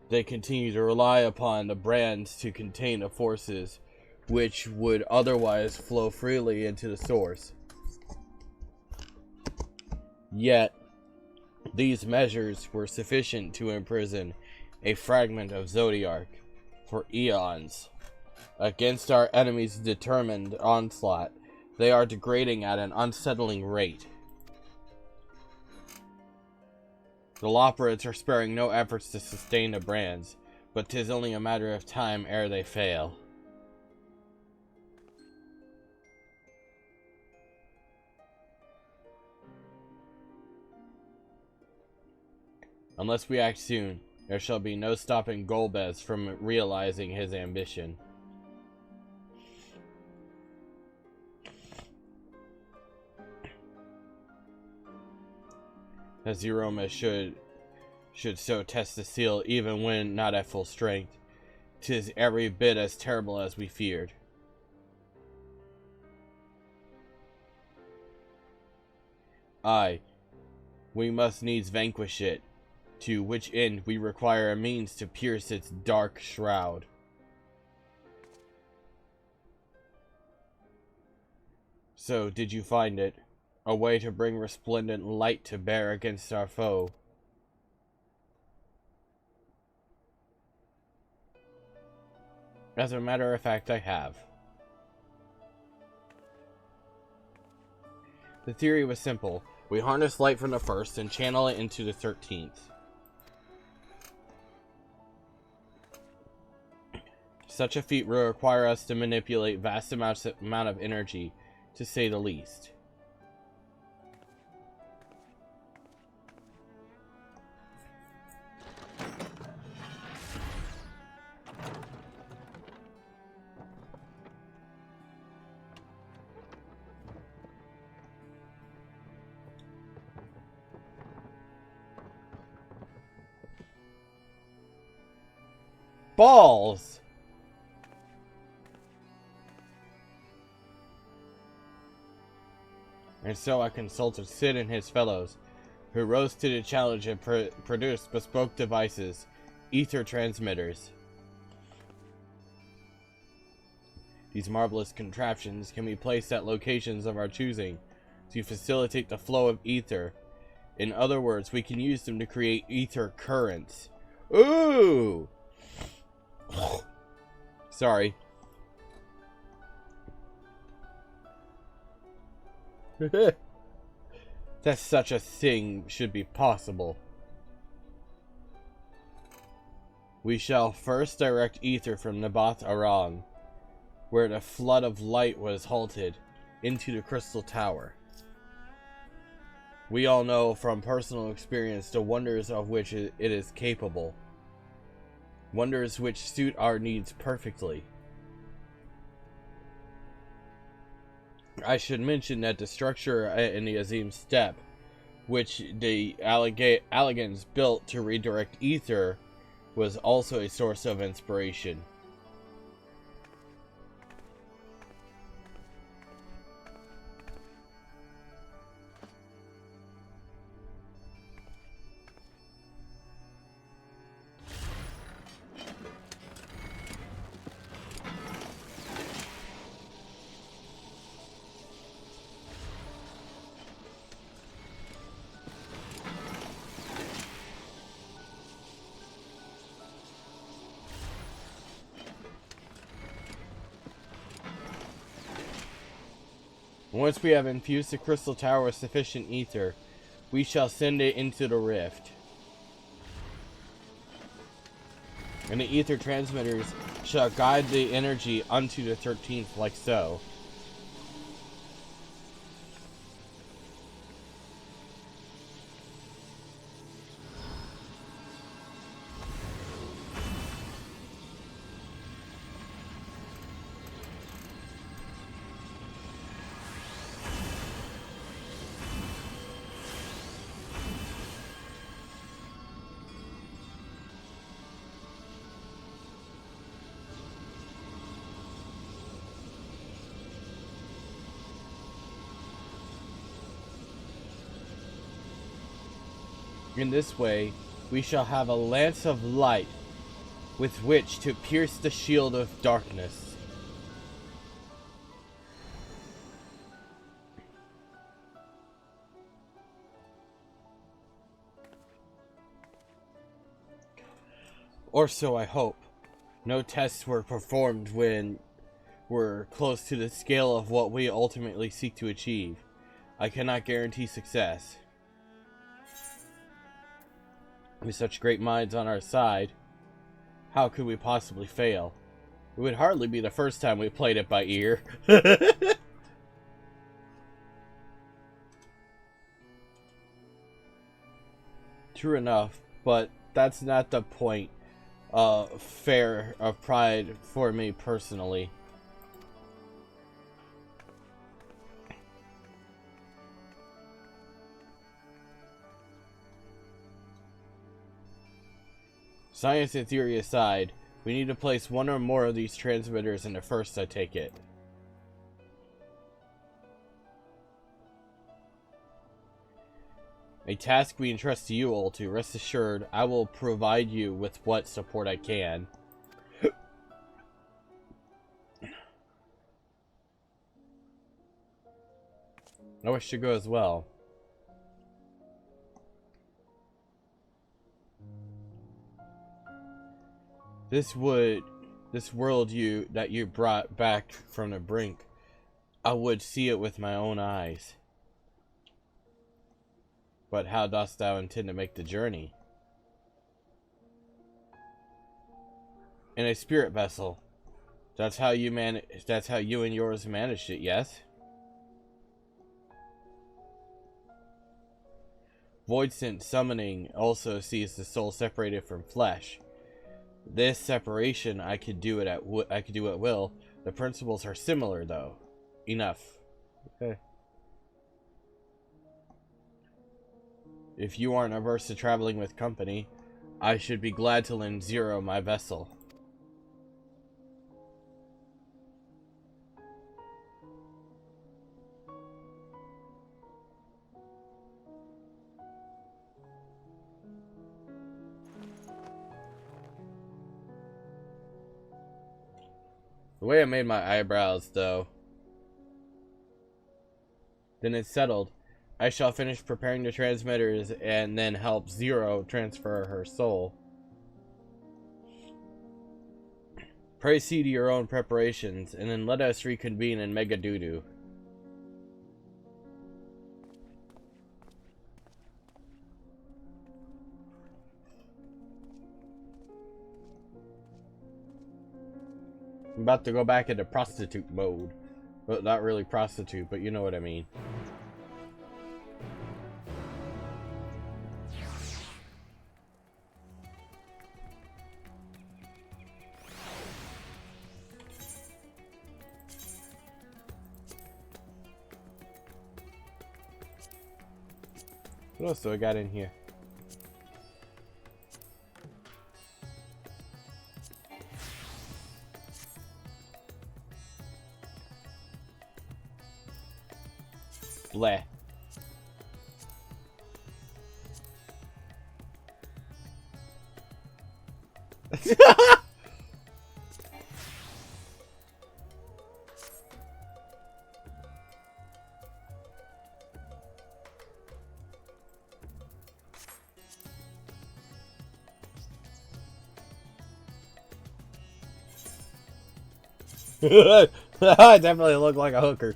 They continue to rely upon the brands to contain the forces which would otherwise flow freely into the source. Yet, these measures were sufficient to imprison a fragment of Zodiark for eons. Against our enemies' determined onslaught, they are degrading at an unsettling rate. The Loperids are sparing no efforts to sustain the brands, but 'tis only a matter of time ere they fail. Unless we act soon, there shall be no stopping Golbez from realizing his ambition. Aziroma should so test the seal even when not at full strength. 'Tis every bit as terrible as we feared. Aye, we must needs vanquish it, to which end we require a means to pierce its dark shroud. So, did you find it? A way to bring resplendent light to bear against our foe? As a matter of fact, I have. The theory was simple. We harness light from the first and channel it into the 13th. Such a feat will require us to manipulate vast amounts of energy, to say the least. Balls! And so I consulted Sid and his fellows, who rose to the challenge and produced bespoke devices, ether transmitters. These marvelous contraptions can be placed at locations of our choosing to facilitate the flow of ether. In other words, we can use them to create ether currents. Ooh! Sorry. That such a thing should be possible. We shall first direct ether from Nabath Aran, where the flood of light was halted, into the Crystal Tower. We all know from personal experience the wonders of which it is capable. Wonders which suit our needs perfectly. I should mention that the structure in the Azim Steppe, which the Allegans built to redirect ether, was also a source of inspiration. Once we have infused the crystal tower with sufficient ether, we shall send it into the rift. And the ether transmitters shall guide the energy unto the 13th like so. In this way, we shall have a lance of light with which to pierce the shield of darkness. Or so I hope. No tests were performed when we're close to the scale of what we ultimately seek to achieve. I cannot guarantee success. With such great minds on our side, how could we possibly fail? It would hardly be the first time we played it by ear. True enough, but that's not the point of pride for me personally. Science and theory aside, we need to place one or more of these transmitters in the first, I take it. A task we entrust to you, Oltu. Rest assured, I will provide you with what support I can. I wish to go as well. This world that you brought back from the brink, I would see it with my own eyes. But how dost thou intend to make the journey? In a spirit vessel. That's how you and yours managed it, yes? Voidsent summoning also sees the soul separated from flesh. This separation I could do at will. The principles are similar though. Enough. Okay. If you aren't averse to traveling with company, I should be glad to lend Zero my vessel. The way I made my eyebrows, though. Then it's settled. I shall finish preparing the transmitters and then help Zero transfer her soul. Pray see to your own preparations, and then let us reconvene in Megadoodoo. I'm about to go back into prostitute mode. Well, not really prostitute, but you know what I mean. What else do I got in here? Bleh. I definitely look like a hooker.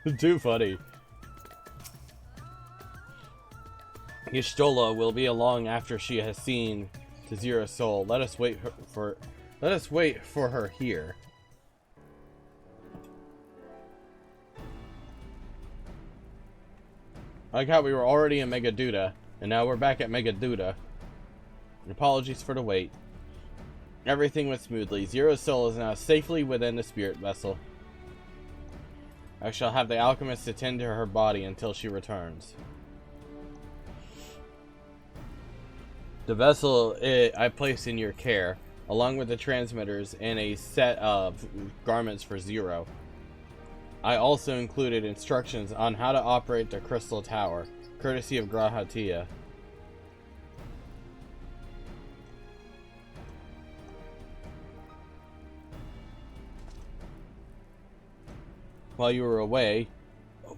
Too funny. Y'shtola will be along after she has seen to Zero's soul. Let us wait for her here. I like how we were already in Megaduda, and now we're back at Megaduda. Apologies for the wait. Everything went smoothly. Zero's soul is now safely within the spirit vessel. I shall have the alchemist attend to her body until she returns. The vessel I place in your care, along with the transmitters and a set of garments for Zero. I also included instructions on how to operate the crystal tower, courtesy of Grahatia. While you're away,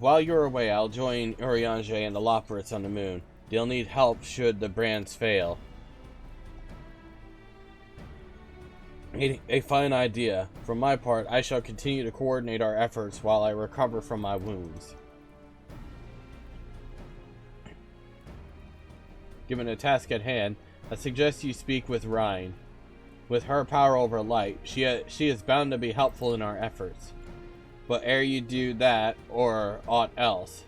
I'll join Urianger and the Loporits on the moon. They'll need help should the brands fail. A fine idea. For my part, I shall continue to coordinate our efforts while I recover from my wounds. Given the task at hand, I suggest you speak with Rhine. With her power over light, she is bound to be helpful in our efforts. But ere you do that, or aught else,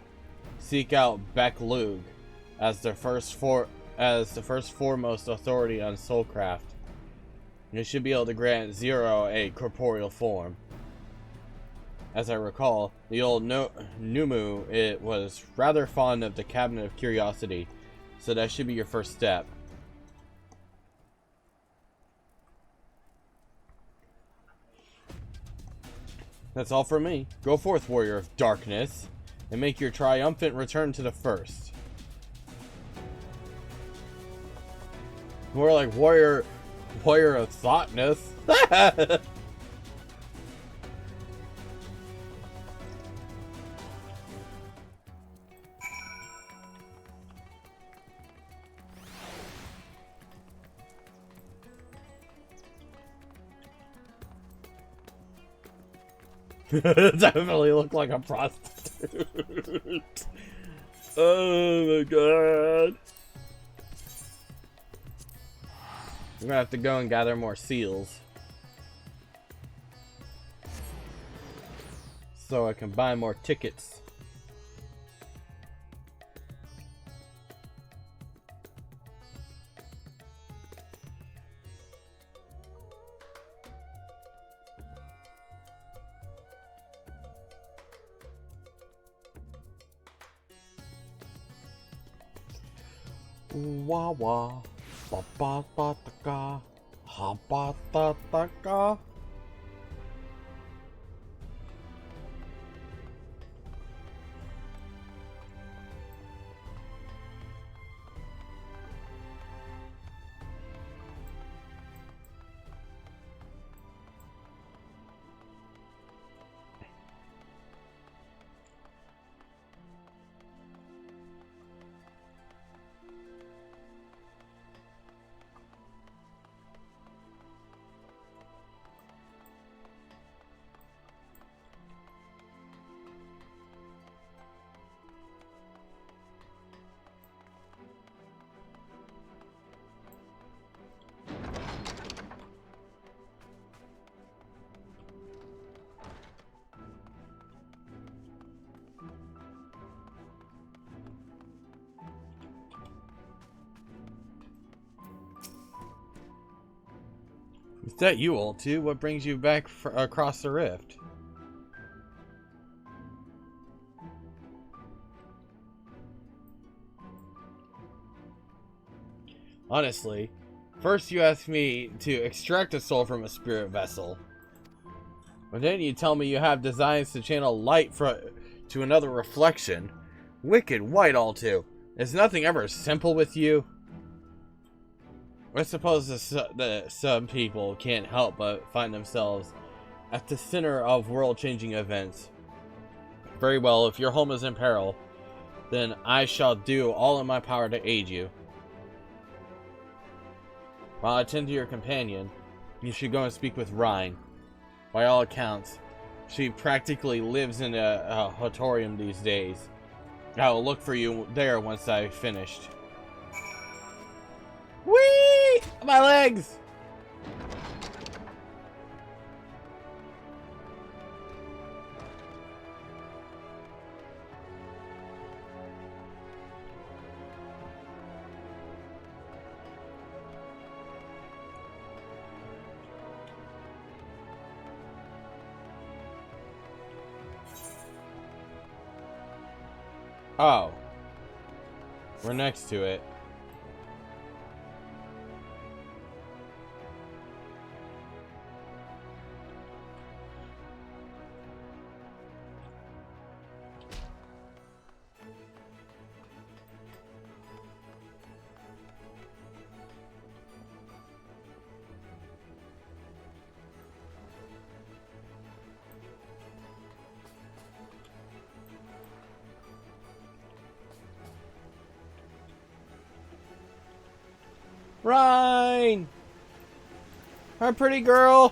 seek out Beck Lug as the first foremost authority on soulcraft. You should be able to grant Zero a corporeal form. As I recall, the old Numu was rather fond of the Cabinet of Curiosity, so that should be your first step. That's all for me. Go forth, Warrior of Darkness, and make your triumphant return to the First. More like Warrior of Thoughtness. Definitely look like a prostitute. Oh my god. We're gonna have to go and gather more seals so I can buy more tickets. Wah wah, ba ba ba ta ka, ha ba ta ta ka. Is that you all too? What brings you back across the rift? Honestly, first you asked me to extract a soul from a spirit vessel. But then you tell me you have designs to channel light to another reflection. Wicked white all too. Is nothing ever simple with you? I suppose some people can't help but find themselves at the center of world-changing events. Very well, if your home is in peril, then I shall do all in my power to aid you. While I attend to your companion, you should go and speak with Rhine. By all accounts, She practically lives in a hotorium these days. I will look for you there once I've finished. Whee! My legs! Oh. We're next to it. Rhine! Our pretty girl!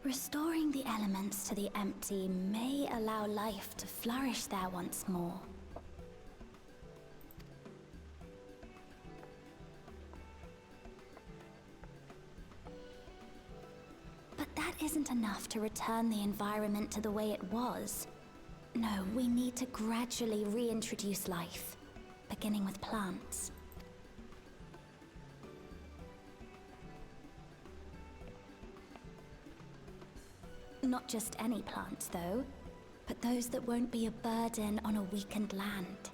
Restoring the elements to the empty may allow life to flourish there once more. But that isn't enough to return the environment to the way it was. No, we need to gradually reintroduce life, beginning with plants. Not just any plants, though, but those that won't be a burden on a weakened land.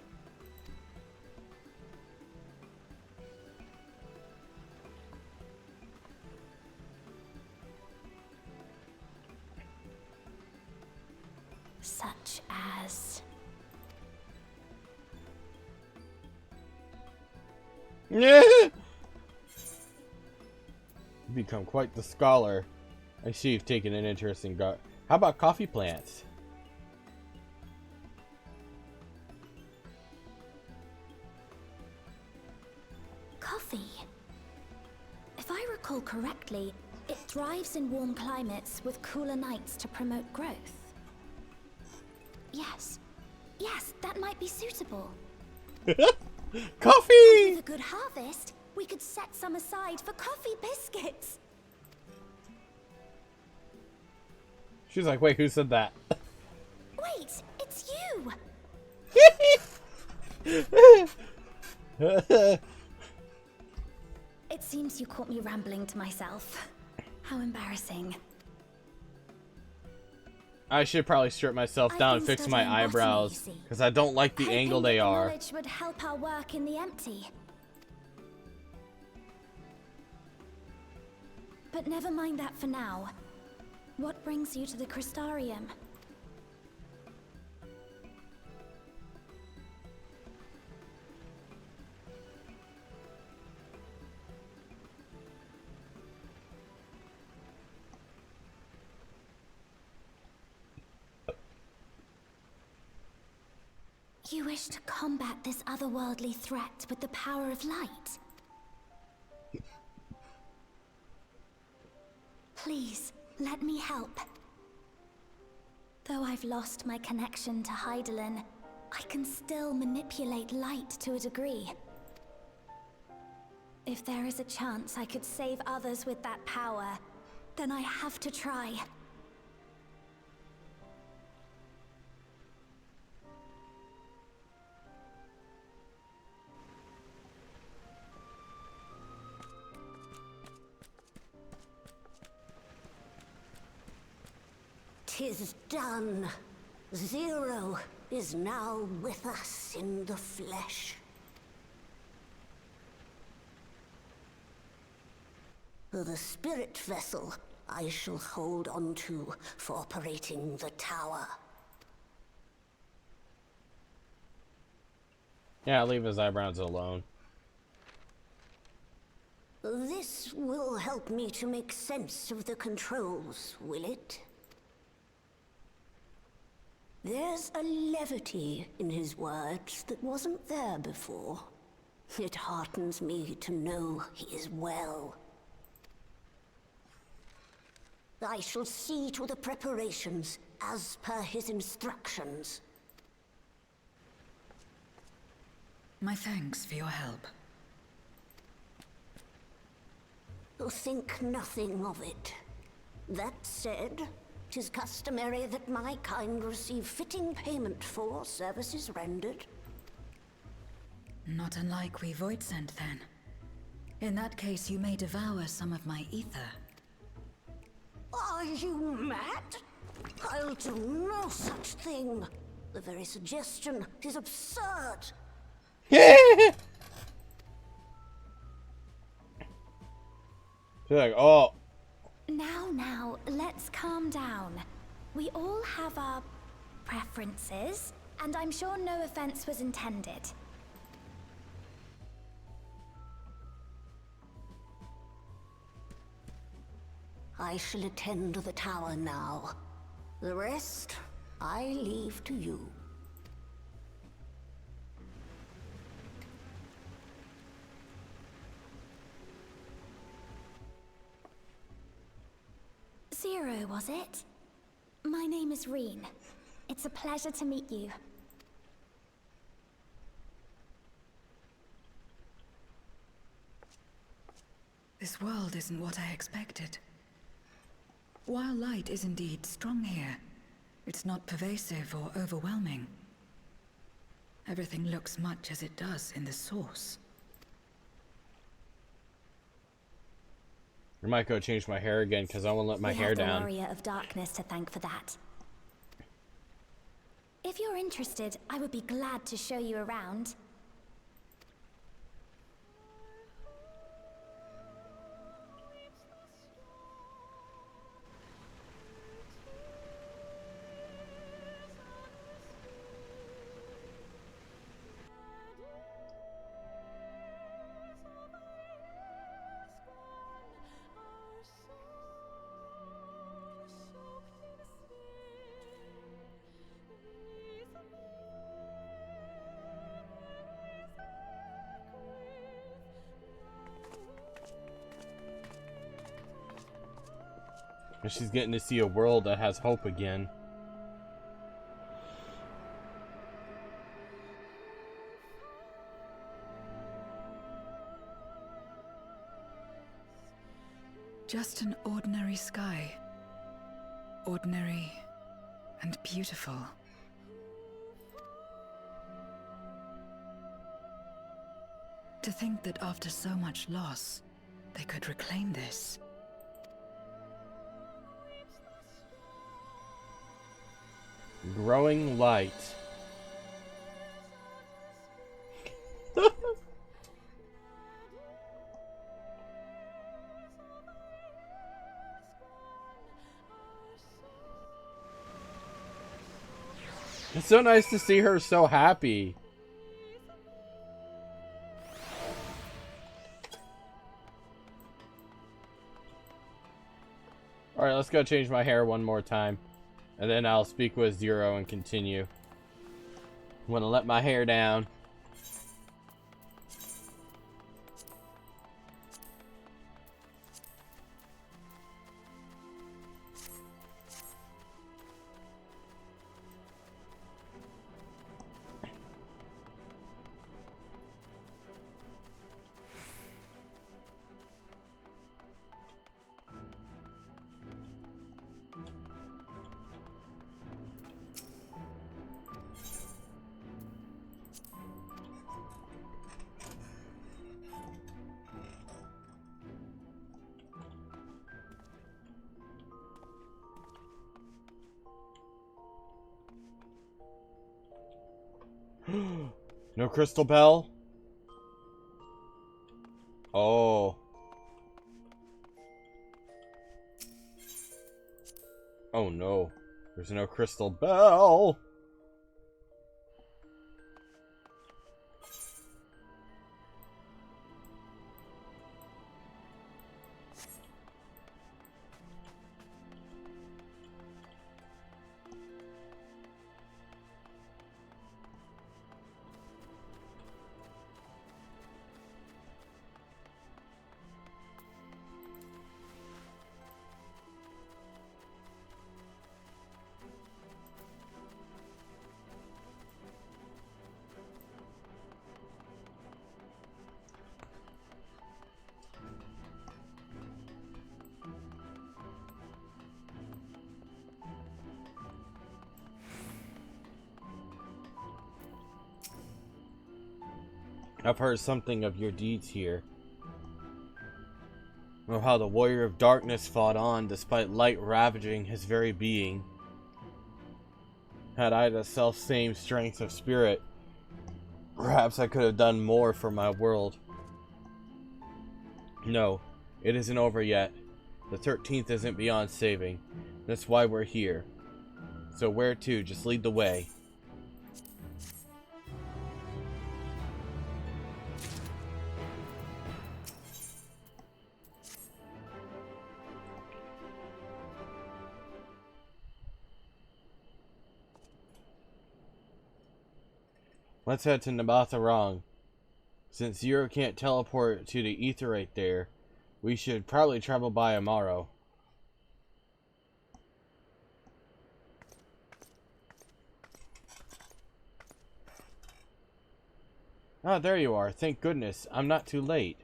Such as... Yeah. Become quite the scholar. I see you've taken an interest in How about coffee plants? Coffee. If I recall correctly, it thrives in warm climates with cooler nights to promote growth. Yes. Yes, that might be suitable. Coffee! With a good harvest, we could set some aside for coffee biscuits. She's like, wait, who said that? Wait, it's you! It seems you caught me rambling to myself. How embarrassing. I should probably strip myself down and fix my eyebrows, because I don't like the angle they are. Knowledge would help our work in the empty. But never mind that for now. What brings you to the Crystarium? You wish to combat this otherworldly threat with the power of light? Please, let me help. Though I've lost my connection to Hydaelyn, I can still manipulate light to a degree. If there is a chance I could save others with that power, then I have to try. "'Tis done. Zero is now with us in the flesh. The spirit vessel I shall hold on to for operating the tower." Yeah, leave his eyebrows alone. "This will help me to make sense of the controls, will it?" There's a levity in his words that wasn't there before. It heartens me to know he is well. I shall see to the preparations as per his instructions. My thanks for your help. Think nothing of it. That said, 'tis customary that my kind receive fitting payment for services rendered. Not unlike we void sent then. In that case, you may devour some of my ether. Are you mad? I'll do no such thing. The very suggestion is absurd. She's like, oh. Now, let's calm down. We all have our preferences, and I'm sure no offense was intended. I shall attend to the tower now. The rest, I leave to you. Zero, was it? My name is Reen. It's a pleasure to meet you. This world isn't what I expected. While light is indeed strong here, it's not pervasive or overwhelming. Everything looks much as it does in the source. I might go change my hair again because I want to let my hair down. We have the Warrior of Darkness to thank for that. If you're interested, I would be glad to show you around. And she's getting to see a world that has hope again. Just an ordinary sky. Ordinary and beautiful. To think that after so much loss, they could reclaim this. Growing light. It's so nice to see her so happy. Alright, let's go change my hair one more time. And then I'll speak with Zero and continue. I'm gonna let my hair down. No crystal bell? Oh. Oh no. There's no crystal bell. I've heard something of your deeds here. Of how the Warrior of Darkness fought on despite light ravaging his very being. Had I the self-same strength of spirit, perhaps I could have done more for my world. No, it isn't over yet. The 13th isn't beyond saving. That's why we're here. So where to? Just lead the way. Let's head to Nabatharang. Since Zero can't teleport to the ether right there, we should probably travel by Amaro. Ah, there you are. Thank goodness. I'm not too late.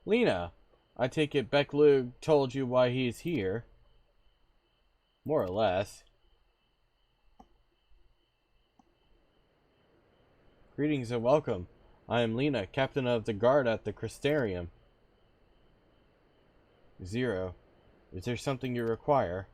Lena, I take it Becklug told you why he's here. More or less. Greetings and welcome. I am Lena, captain of the guard at the Crystarium. Zero, is there something you require?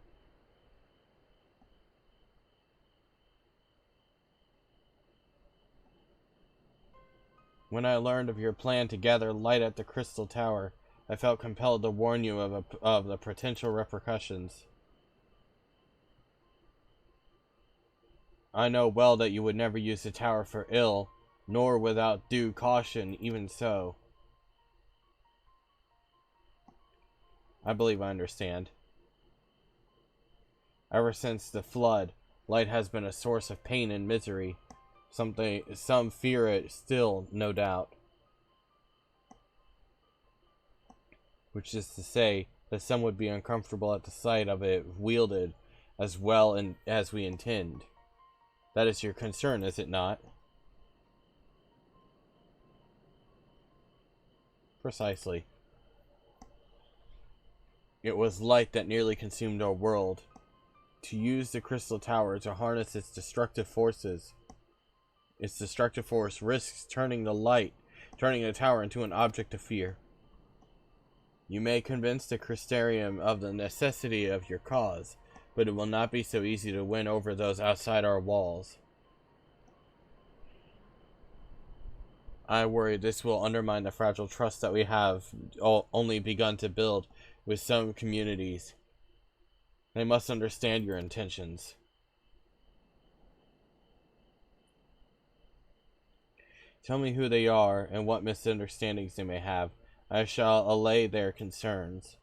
When I learned of your plan to gather light at the Crystal Tower, I felt compelled to warn you of the potential repercussions. I know well that you would never use the tower for ill, nor without due caution, even so. I believe I understand. Ever since the flood, light has been a source of pain and misery. Some fear it still, no doubt. Which is to say, that some would be uncomfortable at the sight of it wielded as well as we intend. That is your concern, is it not? Precisely. It was light that nearly consumed our world. To use the Crystal Tower to harness its destructive forces. Its destructive force risks turning the tower into an object of fear. You may convince the Crystarium of the necessity of your cause, but it will not be so easy to win over those outside our walls. I worry this will undermine the fragile trust that we have only begun to build with some communities. They must understand your intentions. Tell me who they are and what misunderstandings they may have. I shall allay their concerns.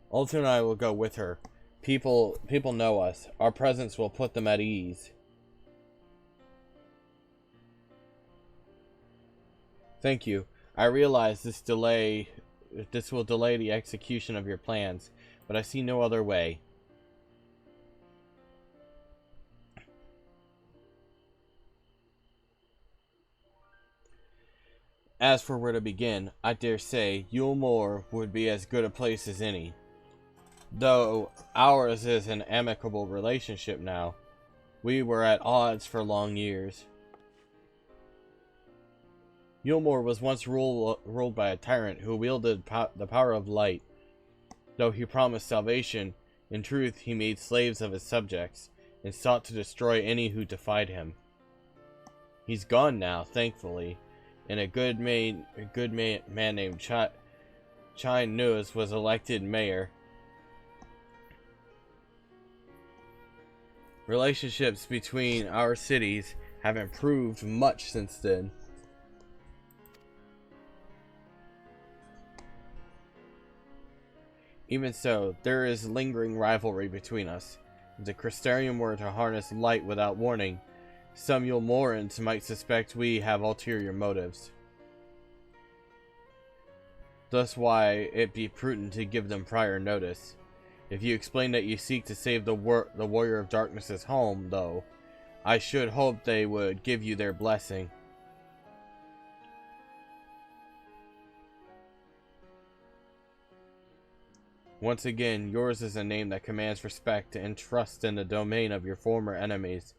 Alton and I will go with her. People know us. Our presence will put them at ease. Thank you. I realize this will delay the execution of your plans, but I see no other way. As for where to begin, I dare say Yulmore would be as good a place as any. Though ours is an amicable relationship now, we were at odds for long years. Yulmore was once ruled by a tyrant who wielded the power of light. Though he promised salvation, in truth he made slaves of his subjects, and sought to destroy any who defied him. He's gone now, thankfully, and a good man named Chai Nuz was elected mayor. Relationships between our cities have improved much since then. Even so, there is lingering rivalry between us. If the Crystarium were to harness light without warning, some Yulmorans might suspect we have ulterior motives. Thus why it be prudent to give them prior notice. If you explain that you seek to save the Warrior of Darkness's home, though, I should hope they would give you their blessing. Once again, yours is a name that commands respect and trust in the domain of your former enemies,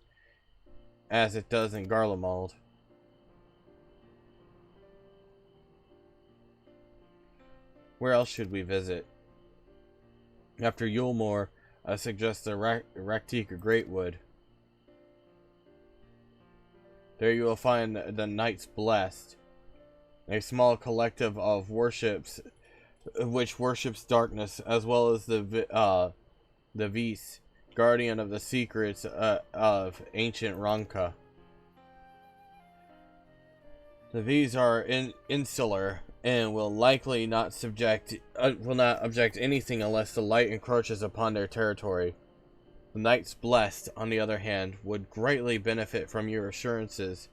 as it does in Garlemald. Where else should we visit? After Yulmore, I suggest the Raktik or Greatwood. There you will find the Knights Blessed, a small collective of worships which worships darkness, as well as the Vis, guardian of the secrets of ancient Ranka. The Vis are insular and will likely not object anything unless the light encroaches upon their territory. The Knights Blessed, on the other hand, would greatly benefit from your assurances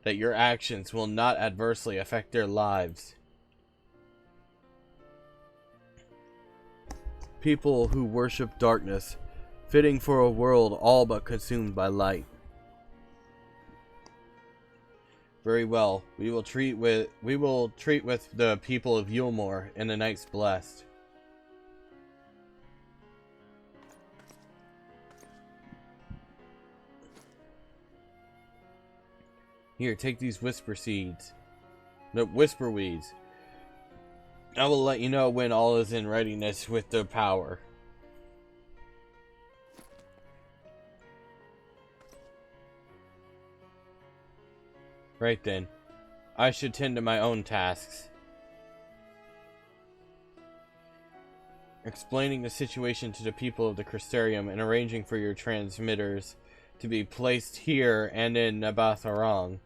that your actions will not adversely affect their lives. People who worship darkness, fitting for a world all but consumed by light. Very well. We will treat with the people of Yulmore and the Knights Blessed. Here, take these whisper seeds. No, whisper weeds. I will let you know when all is in readiness with the power. Right then. I should tend to my own tasks. Explaining the situation to the people of the Crystarium and arranging for your transmitters to be placed here and in Nabatharang.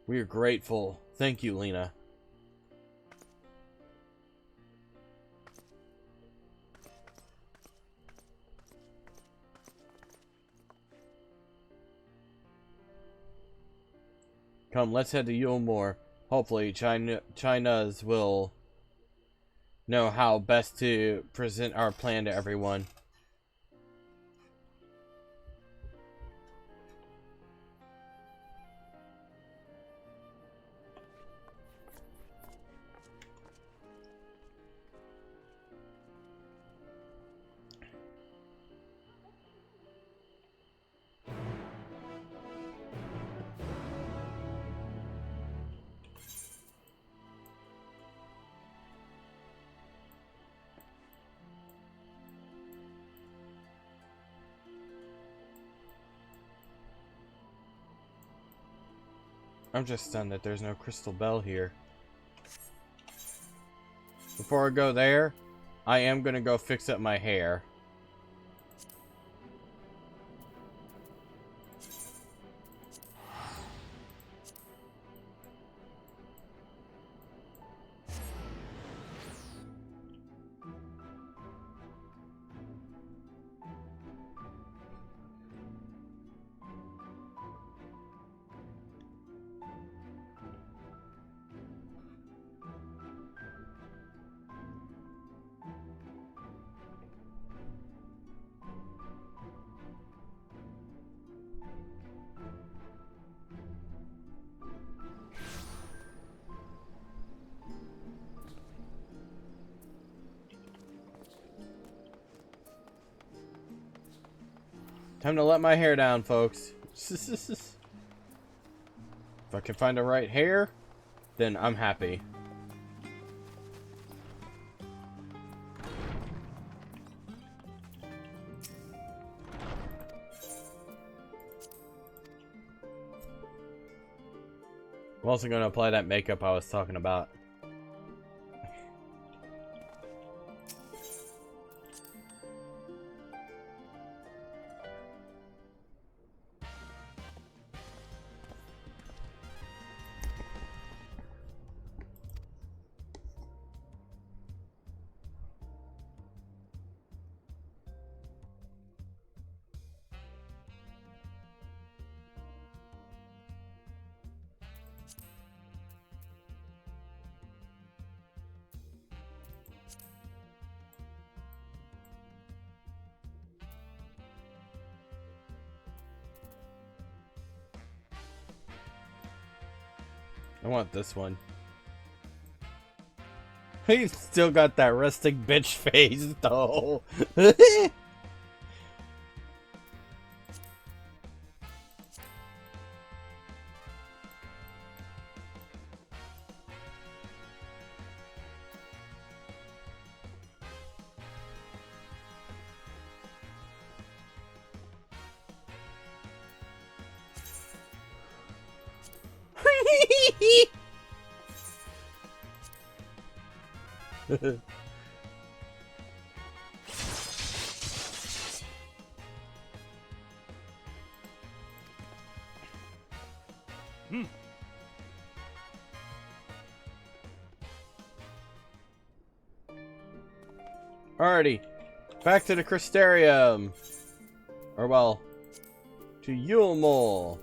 We are grateful. Thank you, Lena. Come, let's head to Yulmore. Hopefully, China's will know how best to present our plan to everyone. I'm just stunned that there's no crystal bell here. Before I go there, I am gonna go fix up my hair. Time to let my hair down, folks. If I can find the right hair, then I'm happy. I'm also going to apply that makeup I was talking about. want this one. He's still got that rustic bitch face, though. Alrighty, back to the Crystarium. Or well, to Yulmul.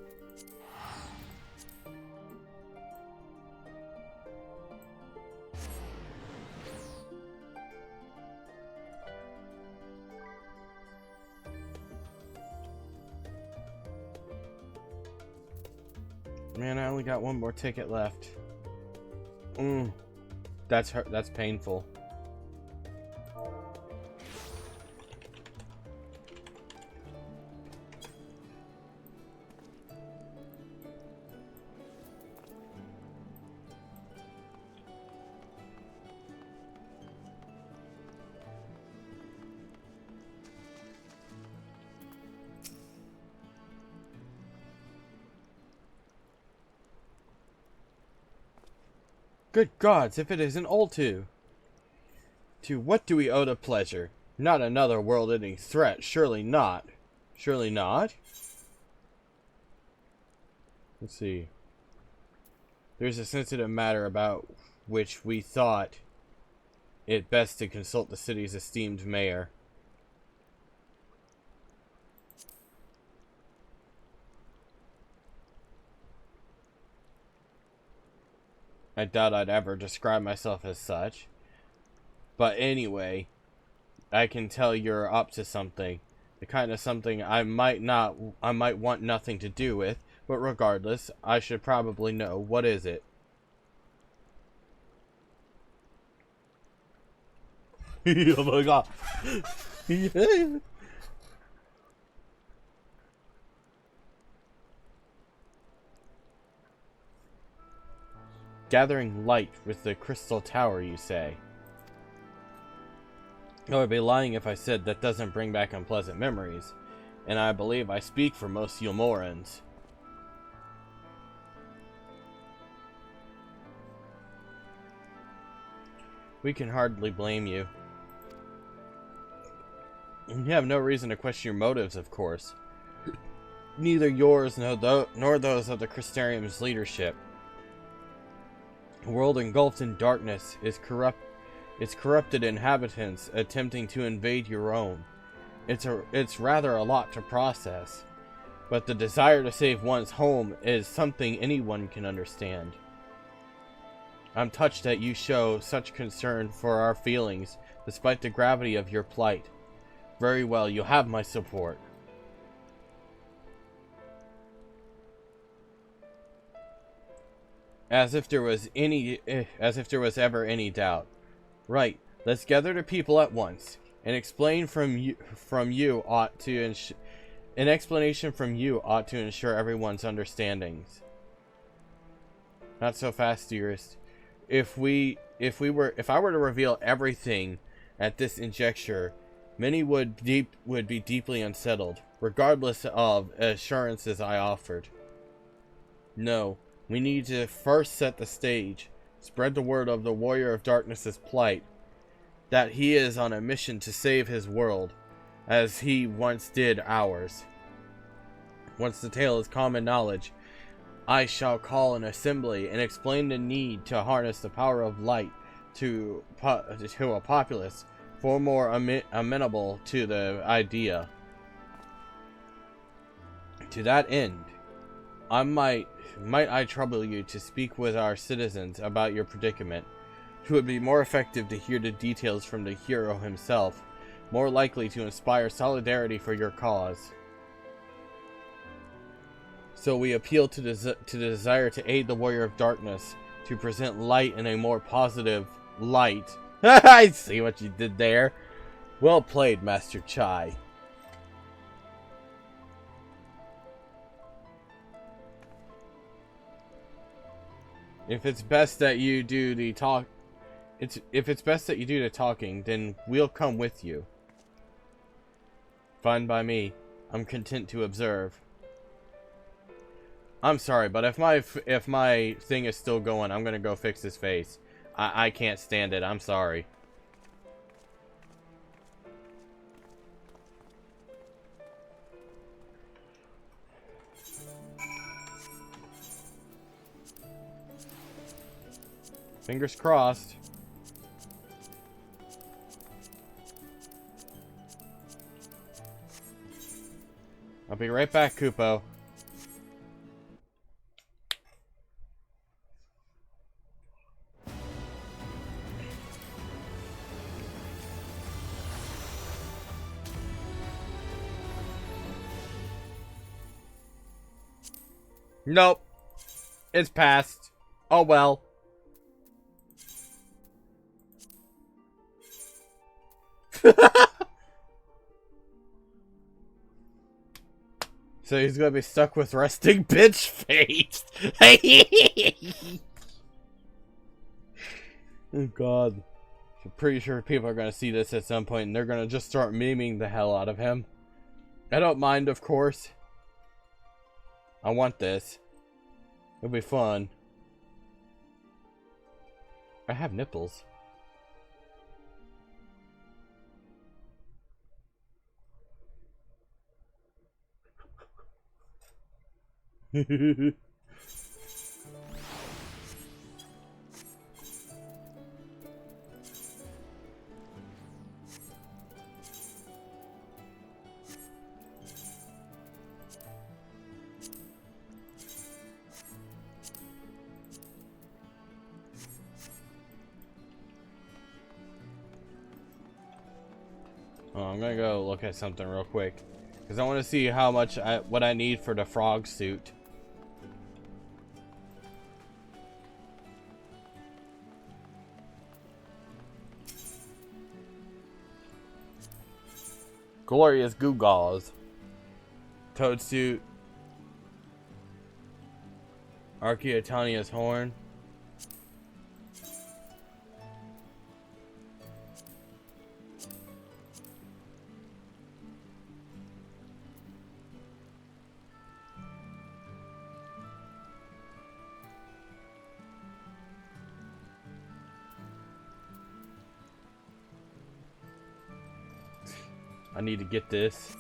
Man, I only got one more ticket left. That's painful. Good gods, if it isn't Ultu! To what do we owe the pleasure? Not another world-ending threat, surely not. Surely not? Let's see. There's a sensitive matter about which we thought it best to consult the city's esteemed mayor. I doubt I'd ever describe myself as such. But anyway, I can tell you're up to something. The kind of something I might want nothing to do with, but regardless, I should probably know. What is it? Oh my god. Gathering light with the crystal tower, you say? I would be lying if I said that doesn't bring back unpleasant memories, and I believe I speak for most Yulmorans. We can hardly blame you. You have no reason to question your motives, of course. Neither yours nor those of the Crystarium's leadership. A world engulfed in darkness is its corrupted inhabitants attempting to invade your own. It's rather a lot to process, but the desire to save one's home is something anyone can understand. I'm touched that you show such concern for our feelings, despite the gravity of your plight. Very well, you have my support. As if there was ever any doubt. Right, let's gather the people at once. An explanation from you ought to ensure everyone's understandings. Not so fast, dearest. If I were to reveal everything at this injecture, many would be deeply unsettled, regardless of assurances I offered. No. We need to first set the stage, spread the word of the Warrior of Darkness's plight, that he is on a mission to save his world, as he once did ours. Once the tale is common knowledge, I shall call an assembly and explain the need to harness the power of light to a populace far more amenable to the idea. To that end, might I trouble you to speak with our citizens about your predicament? It would be more effective to hear the details from the hero himself, more likely to inspire solidarity for your cause. So we appeal to the desire to aid the Warrior of Darkness, to present light in a more positive light. I see what you did there. Well played, Master Chai. If it's best that you do the talking, then we'll come with you. Fine by me. I'm content to observe. I'm sorry, but if my thing is still going, I'm gonna go fix his face. I can't stand it. I'm sorry. Fingers crossed. I'll be right back, Kupo. Nope. It's passed. Oh well. So he's gonna be stuck with resting bitch face. Oh god. I'm pretty sure people are gonna see this at some point and they're gonna just start memeing the hell out of him. I don't mind, of course. I want this. It'll be fun. I have nipples. Oh, I'm gonna go look at something real quick because I want to see how much what I need for the frog suit. Glorious Gewgaws. Toad suit. Archaeotania's horn. I need to get this.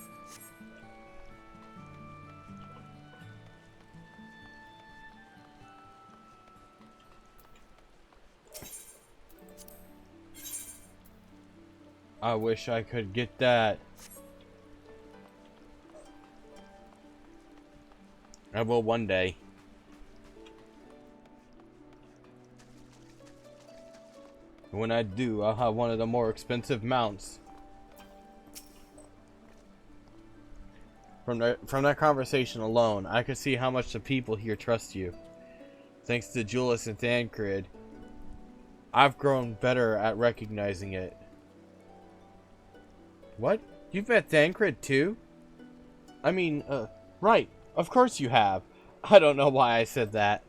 I wish I could get that. I will one day. When I do, I'll have one of the more expensive mounts. From that conversation alone, I could see how much the people here trust you. Thanks to Julius and Thancred, I've grown better at recognizing it. What? You've met Thancred too? I mean, right. Of course you have. I don't know why I said that.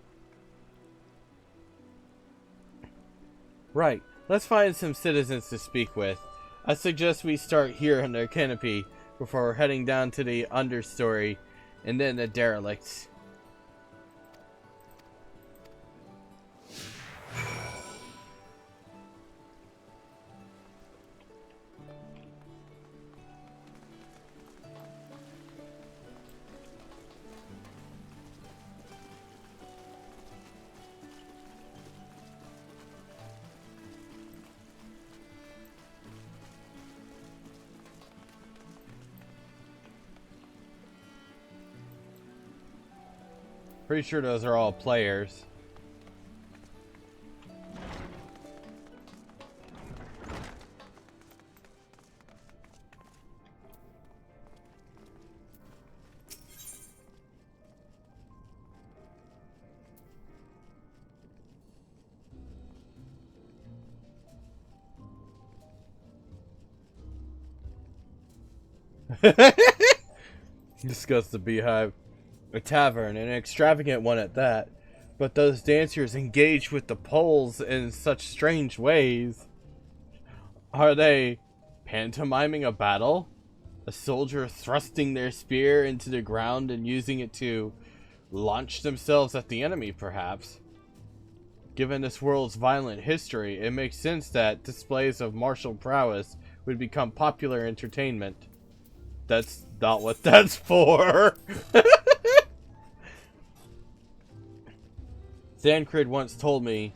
Right. Let's find some citizens to speak with. I suggest we start here under Canopy before heading down to the understory and then the derelicts. Pretty sure those are all players. Discussed the beehive. A tavern, an extravagant one at that. But those dancers engage with the poles in such strange ways. Are they pantomiming a battle? A soldier thrusting their spear into the ground and using it to launch themselves at the enemy, perhaps? Given this world's violent history, it makes sense that displays of martial prowess would become popular entertainment. That's not what that's for. Thancred once told me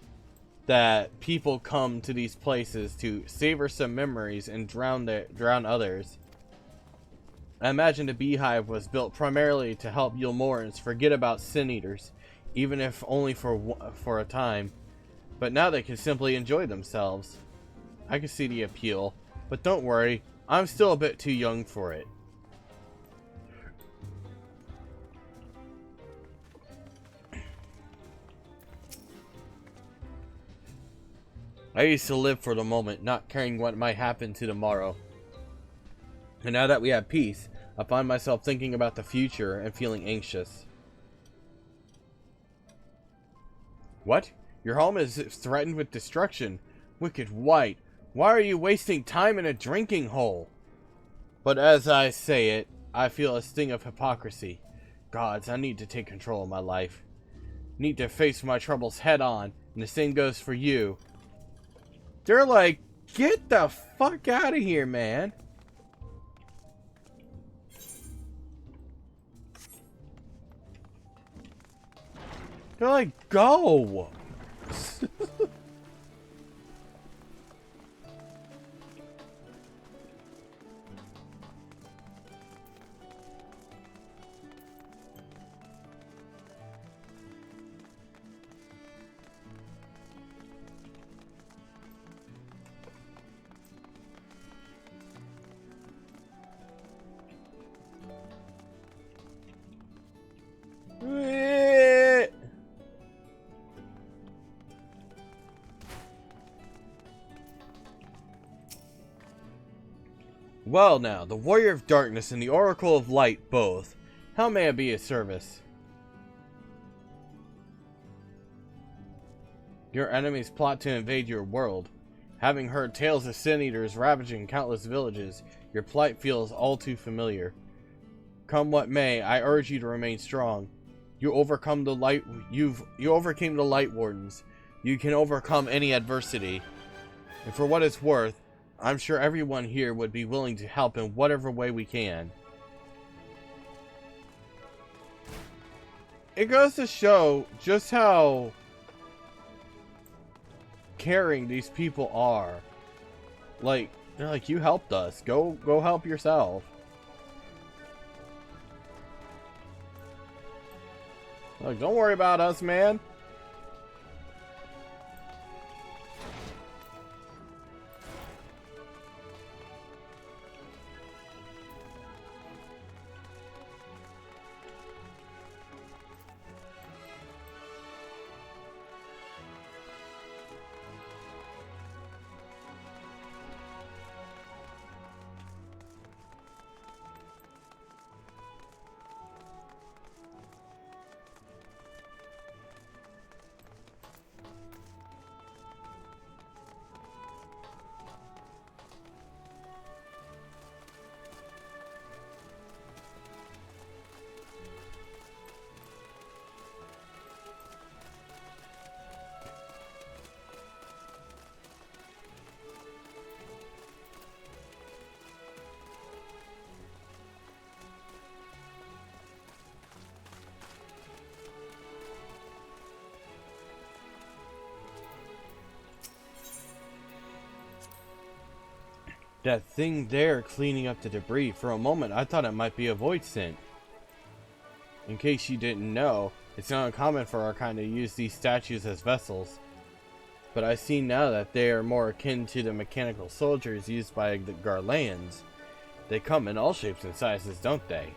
that people come to these places to savor some memories and drown others. I imagine the beehive was built primarily to help Yulmorans forget about Sin Eaters, even if only for a time. But now they can simply enjoy themselves. I can see the appeal, but don't worry, I'm still a bit too young for it. I used to live for the moment, not caring what might happen to tomorrow. And now that we have peace, I find myself thinking about the future and feeling anxious. What? Your home is threatened with destruction. Wicked White, why are you wasting time in a drinking hole? But as I say it, I feel a sting of hypocrisy. Gods, I need to take control of my life. Need to face my troubles head on, and the same goes for you. They're like, get the fuck out of here, man. They're like, go. Well now, the Warrior of Darkness and the Oracle of Light both. How may I be of service? Your enemies plot to invade your world. Having heard tales of Sin Eaters ravaging countless villages, your plight feels all too familiar. Come what may, I urge you to remain strong. You overcome the light. You overcame the Light Wardens. You can overcome any adversity. And for what it's worth, I'm sure everyone here would be willing to help in whatever way we can. It goes to show just how caring these people are. Like, they're like, you helped us. Go help yourself. Like, don't worry about us, man. That thing there cleaning up the debris, for a moment I thought it might be a void scent. In case you didn't know, it's not uncommon for our kind to use these statues as vessels. But I see now that they are more akin to the mechanical soldiers used by the Garleans. They come in all shapes and sizes, don't they?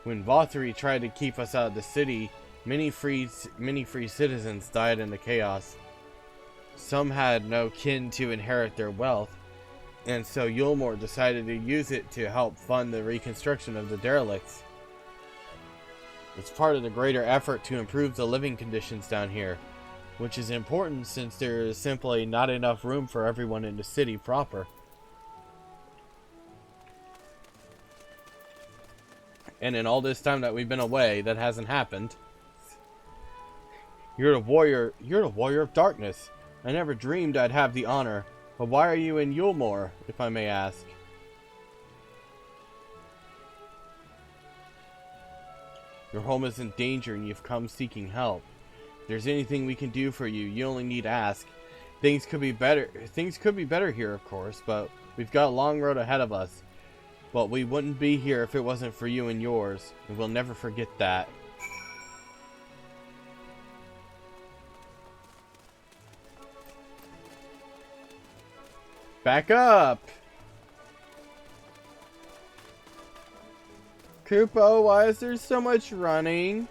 When Vothri tried to keep us out of the city, many free citizens died in the chaos. Some had no kin to inherit their wealth. And so Yulmore decided to use it to help fund the reconstruction of the derelicts. It's part of the greater effort to improve the living conditions down here, which is important since there is simply not enough room for everyone in the city proper. And in all this time that we've been away, that hasn't happened. You're the warrior of darkness. I never dreamed I'd have the honor. But why are you in Yulmore, if I may ask? Your home is in danger and you've come seeking help. If there's anything we can do for you, you only need to ask. Things could be better here, of course, but we've got a long road ahead of us. But we wouldn't be here if it wasn't for you and yours, and we'll never forget that. Back up! Kupo, why is there so much running?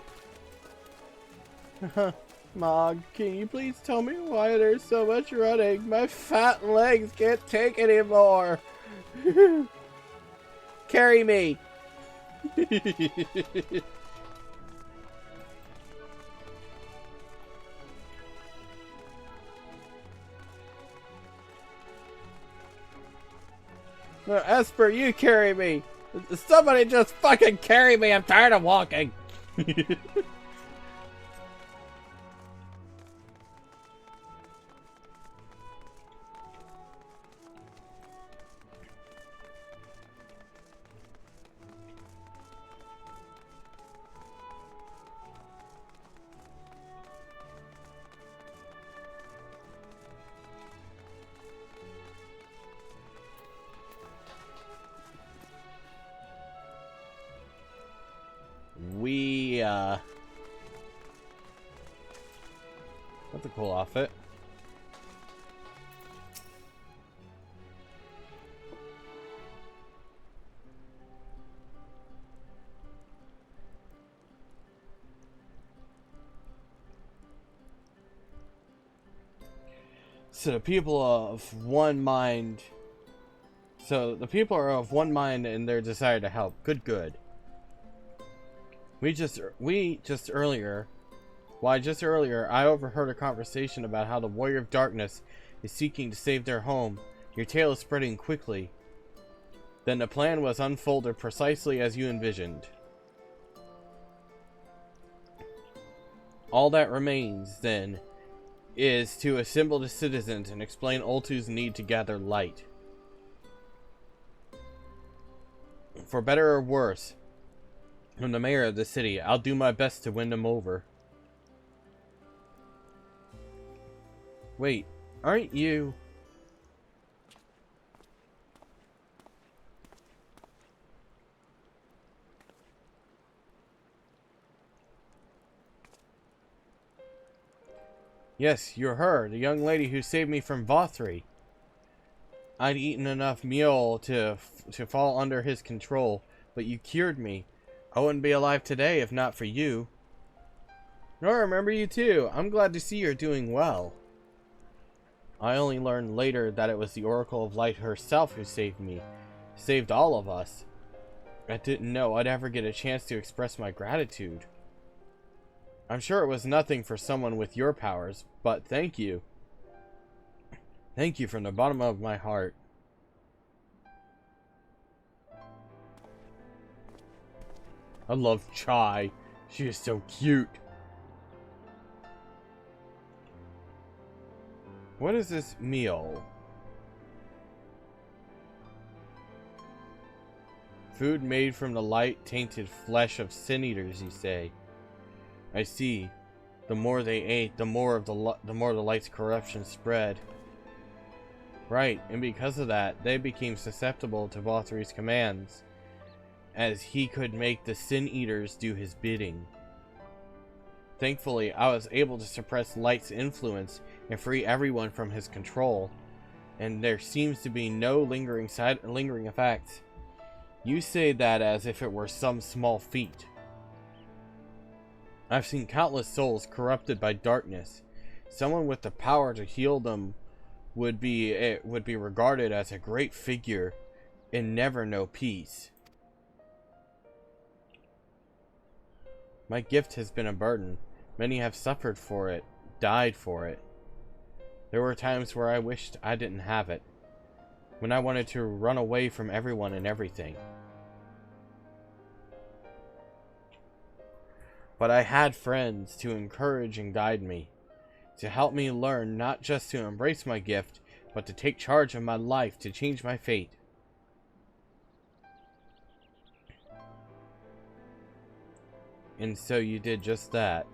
Mog, can you please tell me why there's so much running? My fat legs can't take anymore! Carry me! No, Esper, you carry me! Somebody just fucking carry me! I'm tired of walking! That's a cool outfit. So the people are of one mind in their desire to help. Good. Just earlier, I overheard a conversation about how the Warrior of Darkness is seeking to save their home. Your tale is spreading quickly. Then the plan was unfolded precisely as you envisioned. All that remains, then, is to assemble the citizens and explain Ultu's need to gather light. For better or worse, I'm the mayor of the city. I'll do my best to win them over. Wait, aren't you... Yes, you're her, the young lady who saved me from Vothri. I'd eaten enough meal to fall under his control, but you cured me. I wouldn't be alive today if not for you. I remember you too. I'm glad to see you're doing well. I only learned later that it was the Oracle of Light herself who saved me. Saved all of us. I didn't know I'd ever get a chance to express my gratitude. I'm sure it was nothing for someone with your powers, but thank you. Thank you from the bottom of my heart. I love Chai. She is so cute. What is this meal? Food made from the light-tainted flesh of sin-eaters, you say? I see. The more they ate, the more the light's corruption spread. Right, and because of that, they became susceptible to Vothri's commands, as he could make the sin-eaters do his bidding. Thankfully, I was able to suppress Light's influence and free everyone from his control, and there seems to be no lingering effects. You say that as if it were some small feat. I've seen countless souls corrupted by darkness. Someone with the power to heal them would be regarded as a great figure and never know peace. My gift has been a burden. Many have suffered for it, died for it. There were times where I wished I didn't have it, when I wanted to run away from everyone and everything. But I had friends to encourage and guide me, to help me learn not just to embrace my gift, but to take charge of my life, to change my fate. And so you did just that.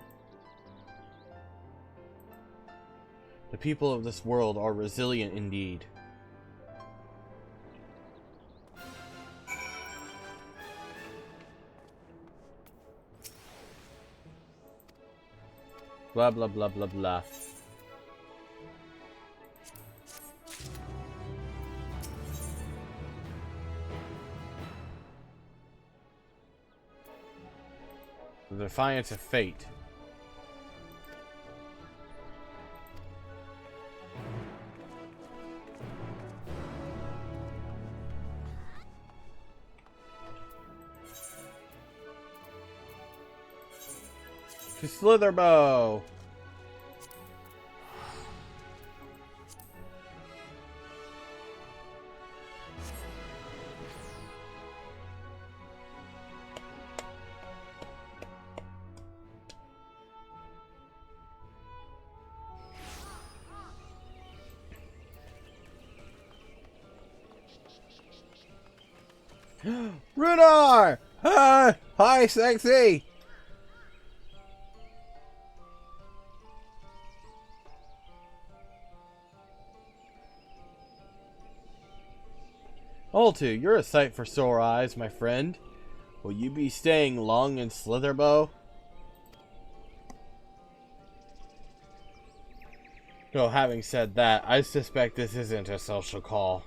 The people of this world are resilient indeed. Blah blah blah blah blah. The defiance of fate. To Slitherbow. Runar! Hi, sexy! Oltu, you're a sight for sore eyes, my friend. Will you be staying long in Slitherbow? Though, having said that, I suspect this isn't a social call.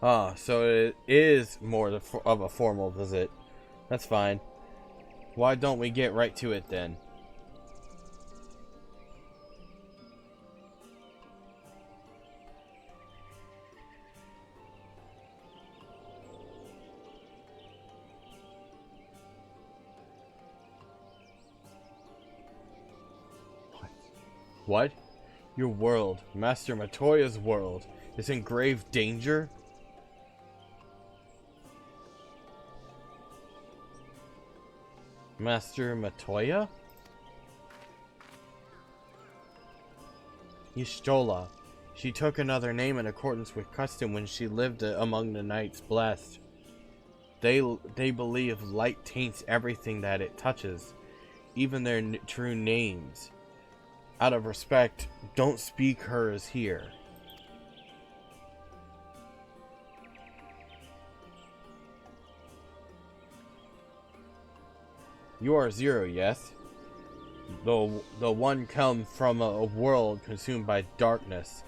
Ah, so it is more of a formal visit. That's fine. Why don't we get right to it then? What? Your world, Master Matoya's world, is in grave danger? Master Matoya? Y'shtola. She took another name in accordance with custom when she lived among the Knights Blessed. They believe light taints everything that it touches, even their true names. Out of respect, don't speak hers here. You are Zero, yes? The one come from a world consumed by darkness.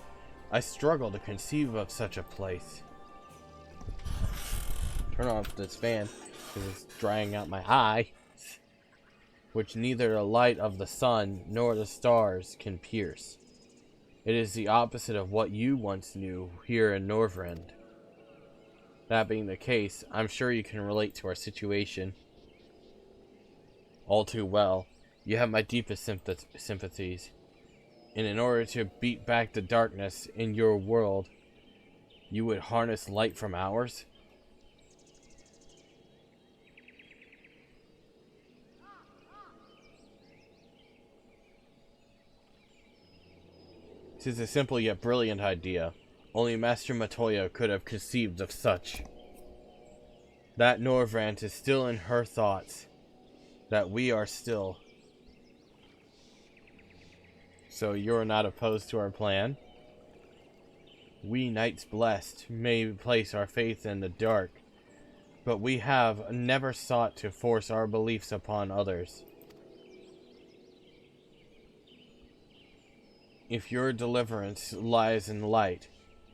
I struggle to conceive of such a place. Turn off this fan, because it's drying out my eye, which neither the light of the sun nor the stars can pierce. It is the opposite of what you once knew here in Norvrend. That being the case, I'm sure you can relate to our situation. All too well. You have my deepest sympathies. And in order to beat back the darkness in your world, you would harness light from ours? Tis a simple yet brilliant idea. Only Master Matoya could have conceived of such. That Norvrand is still in her thoughts. That we are still. So you're not opposed to our plan? We Knights Blessed may place our faith in the dark, but we have never sought to force our beliefs upon others. If your deliverance lies in light,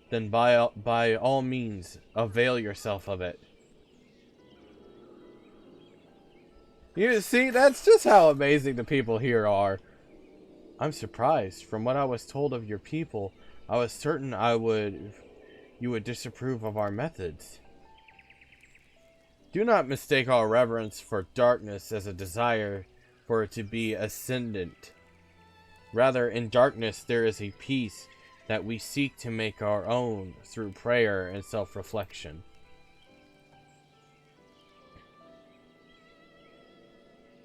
then by all means, avail yourself of it. You see, that's just how amazing the people here are. I'm surprised. From what I was told of your people, I was certain you would disapprove of our methods. Do not mistake our reverence for darkness as a desire for it to be ascendant. Rather, in darkness there is a peace that we seek to make our own through prayer and self-reflection.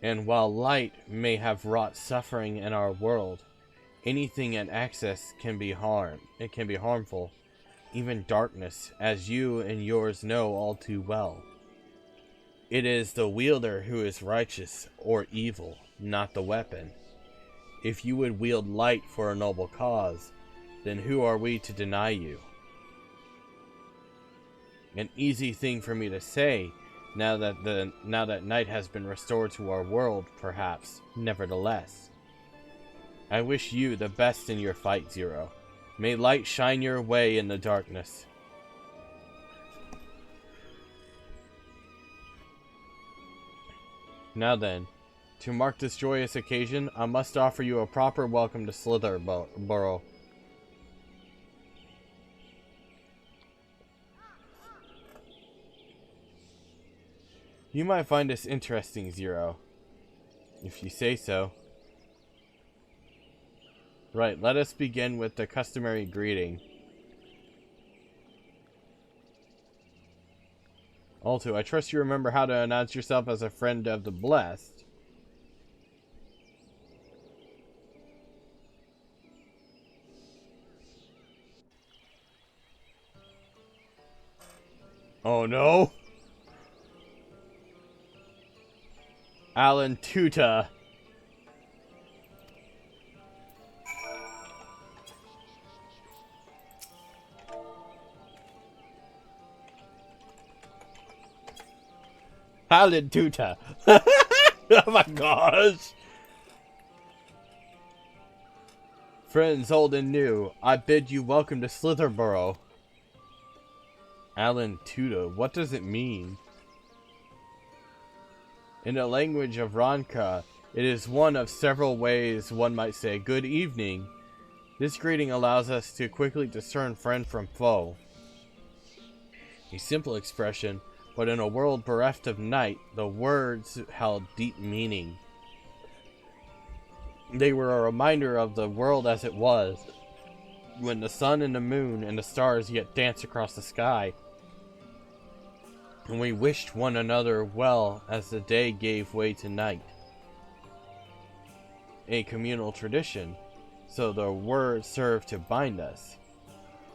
And while light may have wrought suffering in our world, anything in excess can be harmful. Even darkness, as you and yours know all too well. It is the wielder who is righteous or evil, not the weapon. If you would wield light for a noble cause, then who are we to deny you? An easy thing for me to say, now that night has been restored to our world, perhaps. Nevertheless, I wish you the best in your fight, Zero. May light shine your way in the darkness. Now then, to mark this joyous occasion, I must offer you a proper welcome to Slitherborough. You might find this interesting, Zero. If you say so. Right, let us begin with the customary greeting. Alto, I trust you remember how to announce yourself as a friend of the blessed. Oh no! Alan Tuta. Alan Tuta. Oh my gosh. Friends old and new, I bid you welcome to Slitherborough. Alan Tuta, what does it mean? In the language of Ronka, it is one of several ways one might say good evening. This greeting allows us to quickly discern friend from foe. A simple expression, but in a world bereft of night, the words held deep meaning. They were a reminder of the world as it was, when the sun and the moon and the stars yet danced across the sky. And we wished one another well as the day gave way to night. A communal tradition, so the words serve to bind us.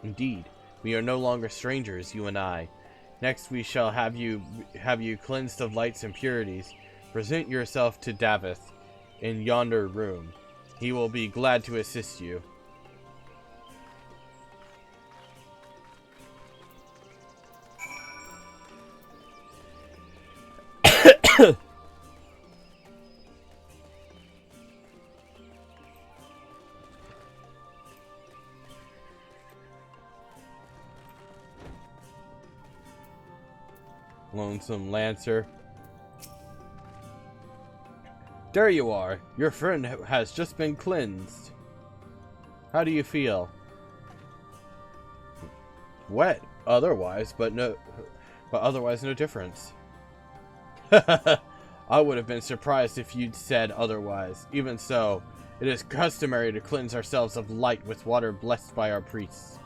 Indeed, we are no longer strangers, you and I. Next we shall have you cleansed of light's impurities. Present yourself to Davith in yonder room. He will be glad to assist you. Lonesome Lancer. There you are. Your friend has just been cleansed. How do you feel? Wet, otherwise, but otherwise no difference. I would have been surprised if you'd said otherwise. Even so, it is customary to cleanse ourselves of light with water blessed by our priests.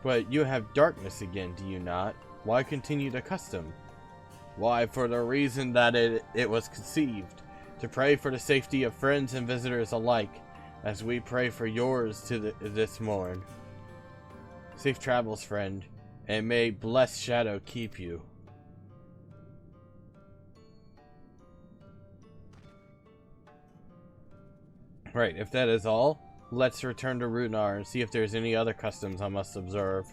But you have darkness again, do you not? Why continue the custom? Why, for the reason that it was conceived, to pray for the safety of friends and visitors alike, as we pray for yours this morn. Safe travels, friend, and may blessed shadow keep you. Right, if that is all, let's return to Rudnar and see if there's any other customs I must observe.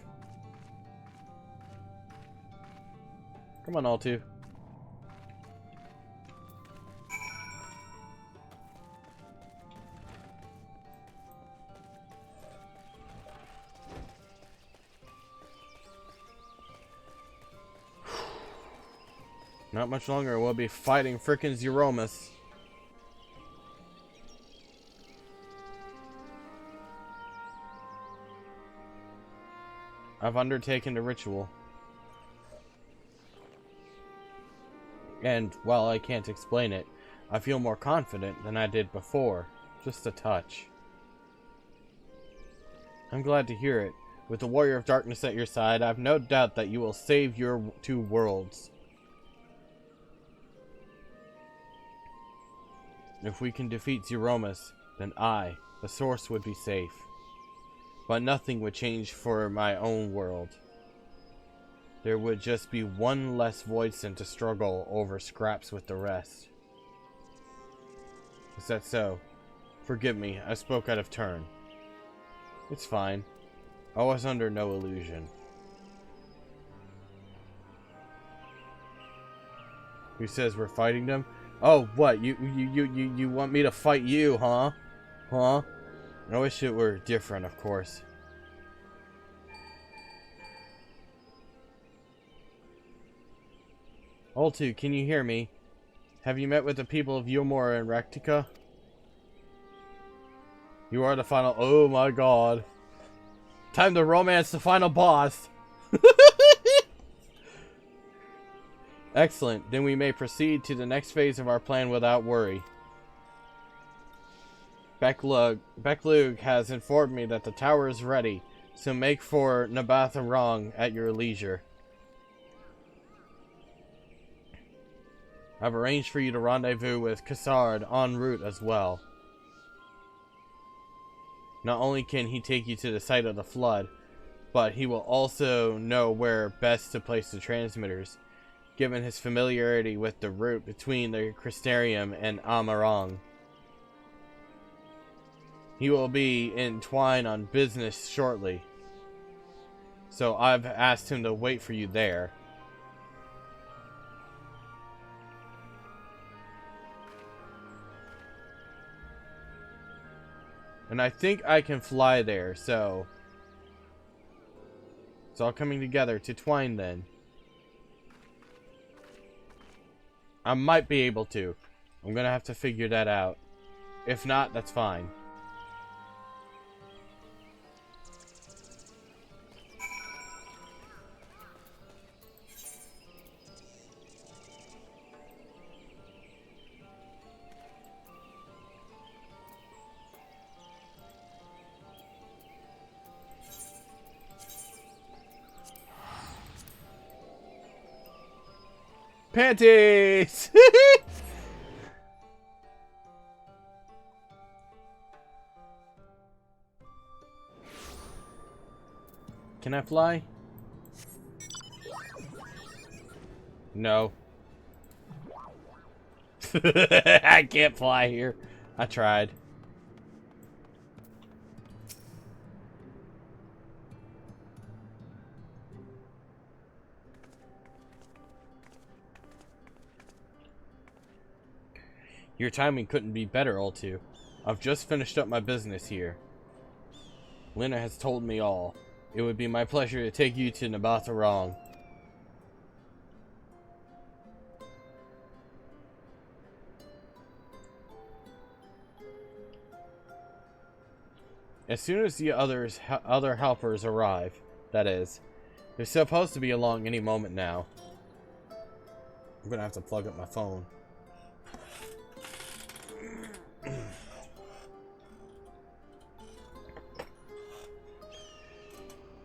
Come on, all two. Not much longer, we'll be fighting frickin' Zeromus. I've undertaken the ritual. And while I can't explain it, I feel more confident than I did before. Just a touch. I'm glad to hear it. With the Warrior of Darkness at your side, I have no doubt that you will save your two worlds. If we can defeat Zeromus, then I, the Source, would be safe. But nothing would change for my own world. There would just be one less Voidson to struggle over scraps with the rest. Is that so? Forgive me, I spoke out of turn. It's fine. I was under no illusion. Who says we're fighting them? Oh, what? You want me to fight you, huh? Huh? I wish it were different, of course. Oltu, can you hear me? Have you met with the people of Yomor and Rectica? You are the final... Oh my god. Time to romance the final boss. Excellent. Then we may proceed to the next phase of our plan without worry. Beklug has informed me that the tower is ready, so make for Nabatharong at your leisure. I've arranged for you to rendezvous with Cassard en route as well. Not only can he take you to the site of the flood, but he will also know where best to place the transmitters, given his familiarity with the route between the Crystarium and Amarong. He will be in Twine on business shortly, so I've asked him to wait for you there. And I think I can fly there, so... It's all coming together to Twine then. I might be able to. I'm gonna have to figure that out. If not, that's fine. Panties! Can I fly? No. I can't fly here. I tried. Your timing couldn't be better, Oltu. I've just finished up my business here. Lena has told me all. It would be my pleasure to take you to Nabatharong. As soon as the other helpers arrive, that is. They're supposed to be along any moment now. I'm gonna have to plug up my phone.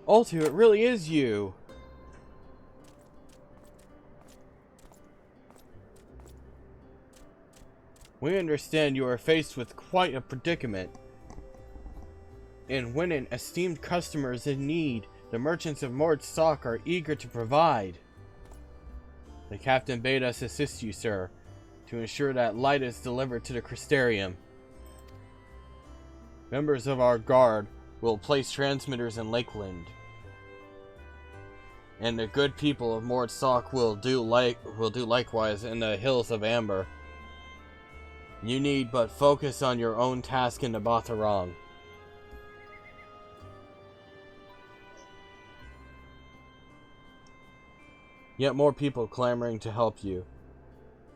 Oltu, it really is you. We understand you are faced with quite a predicament. And when an esteemed customer is in need, the merchants of Mordstock are eager to provide. The captain bade us assist you, sir, to ensure that light is delivered to the Crystarium. Members of our guard will place transmitters in Lakeland. And the good people of Mordstock will do likewise in the Hills of Amber. You need but focus on your own task in Nabatharong. Yet more people clamoring to help you.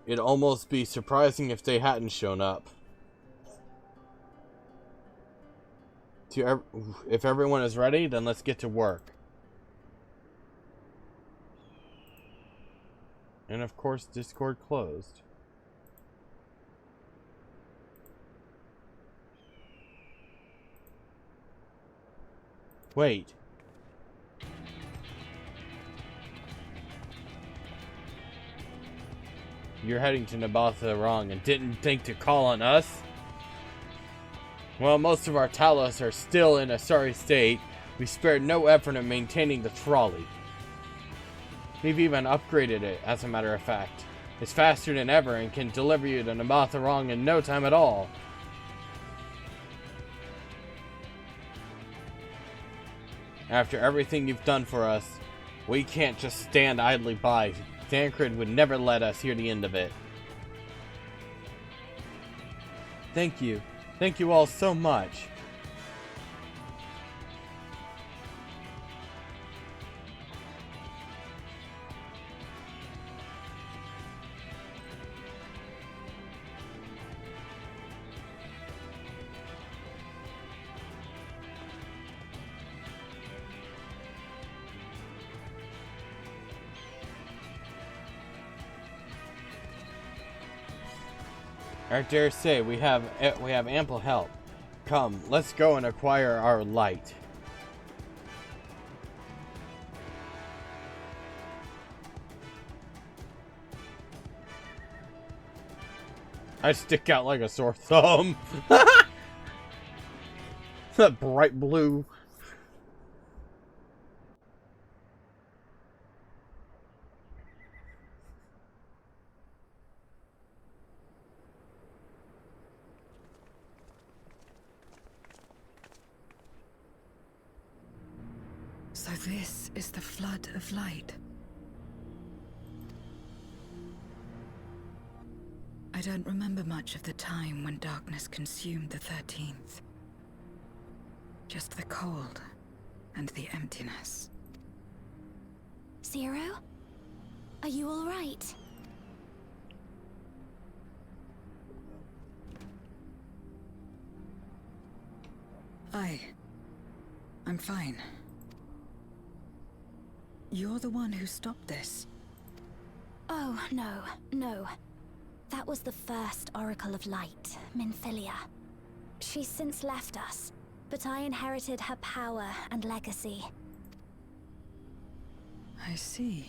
It'd almost be surprising if they hadn't shown up. If everyone is ready, then let's get to work. And of course, Discord closed. Wait. You're heading to Nabatha wrong and didn't think to call on us? Well, most of our Talos are still in a sorry state. We spared no effort in maintaining the trolley. We've even upgraded it, as a matter of fact. It's faster than ever and can deliver you to Nabatha wrong in no time at all. After everything you've done for us, we can't just stand idly by. Thancred would never let us hear the end of it. Thank you. Thank you all so much. I dare say we have ample help. Come, let's go and acquire our light. I stick out like a sore thumb. That bright blue. So this is the flood of light. I don't remember much of the time when darkness consumed the 13th. Just the cold and the emptiness. Zero? Are you all right? I'm fine. You're the one who stopped this. Oh, no. That was the first Oracle of Light, Minfilia. She's since left us, but I inherited her power and legacy. I see.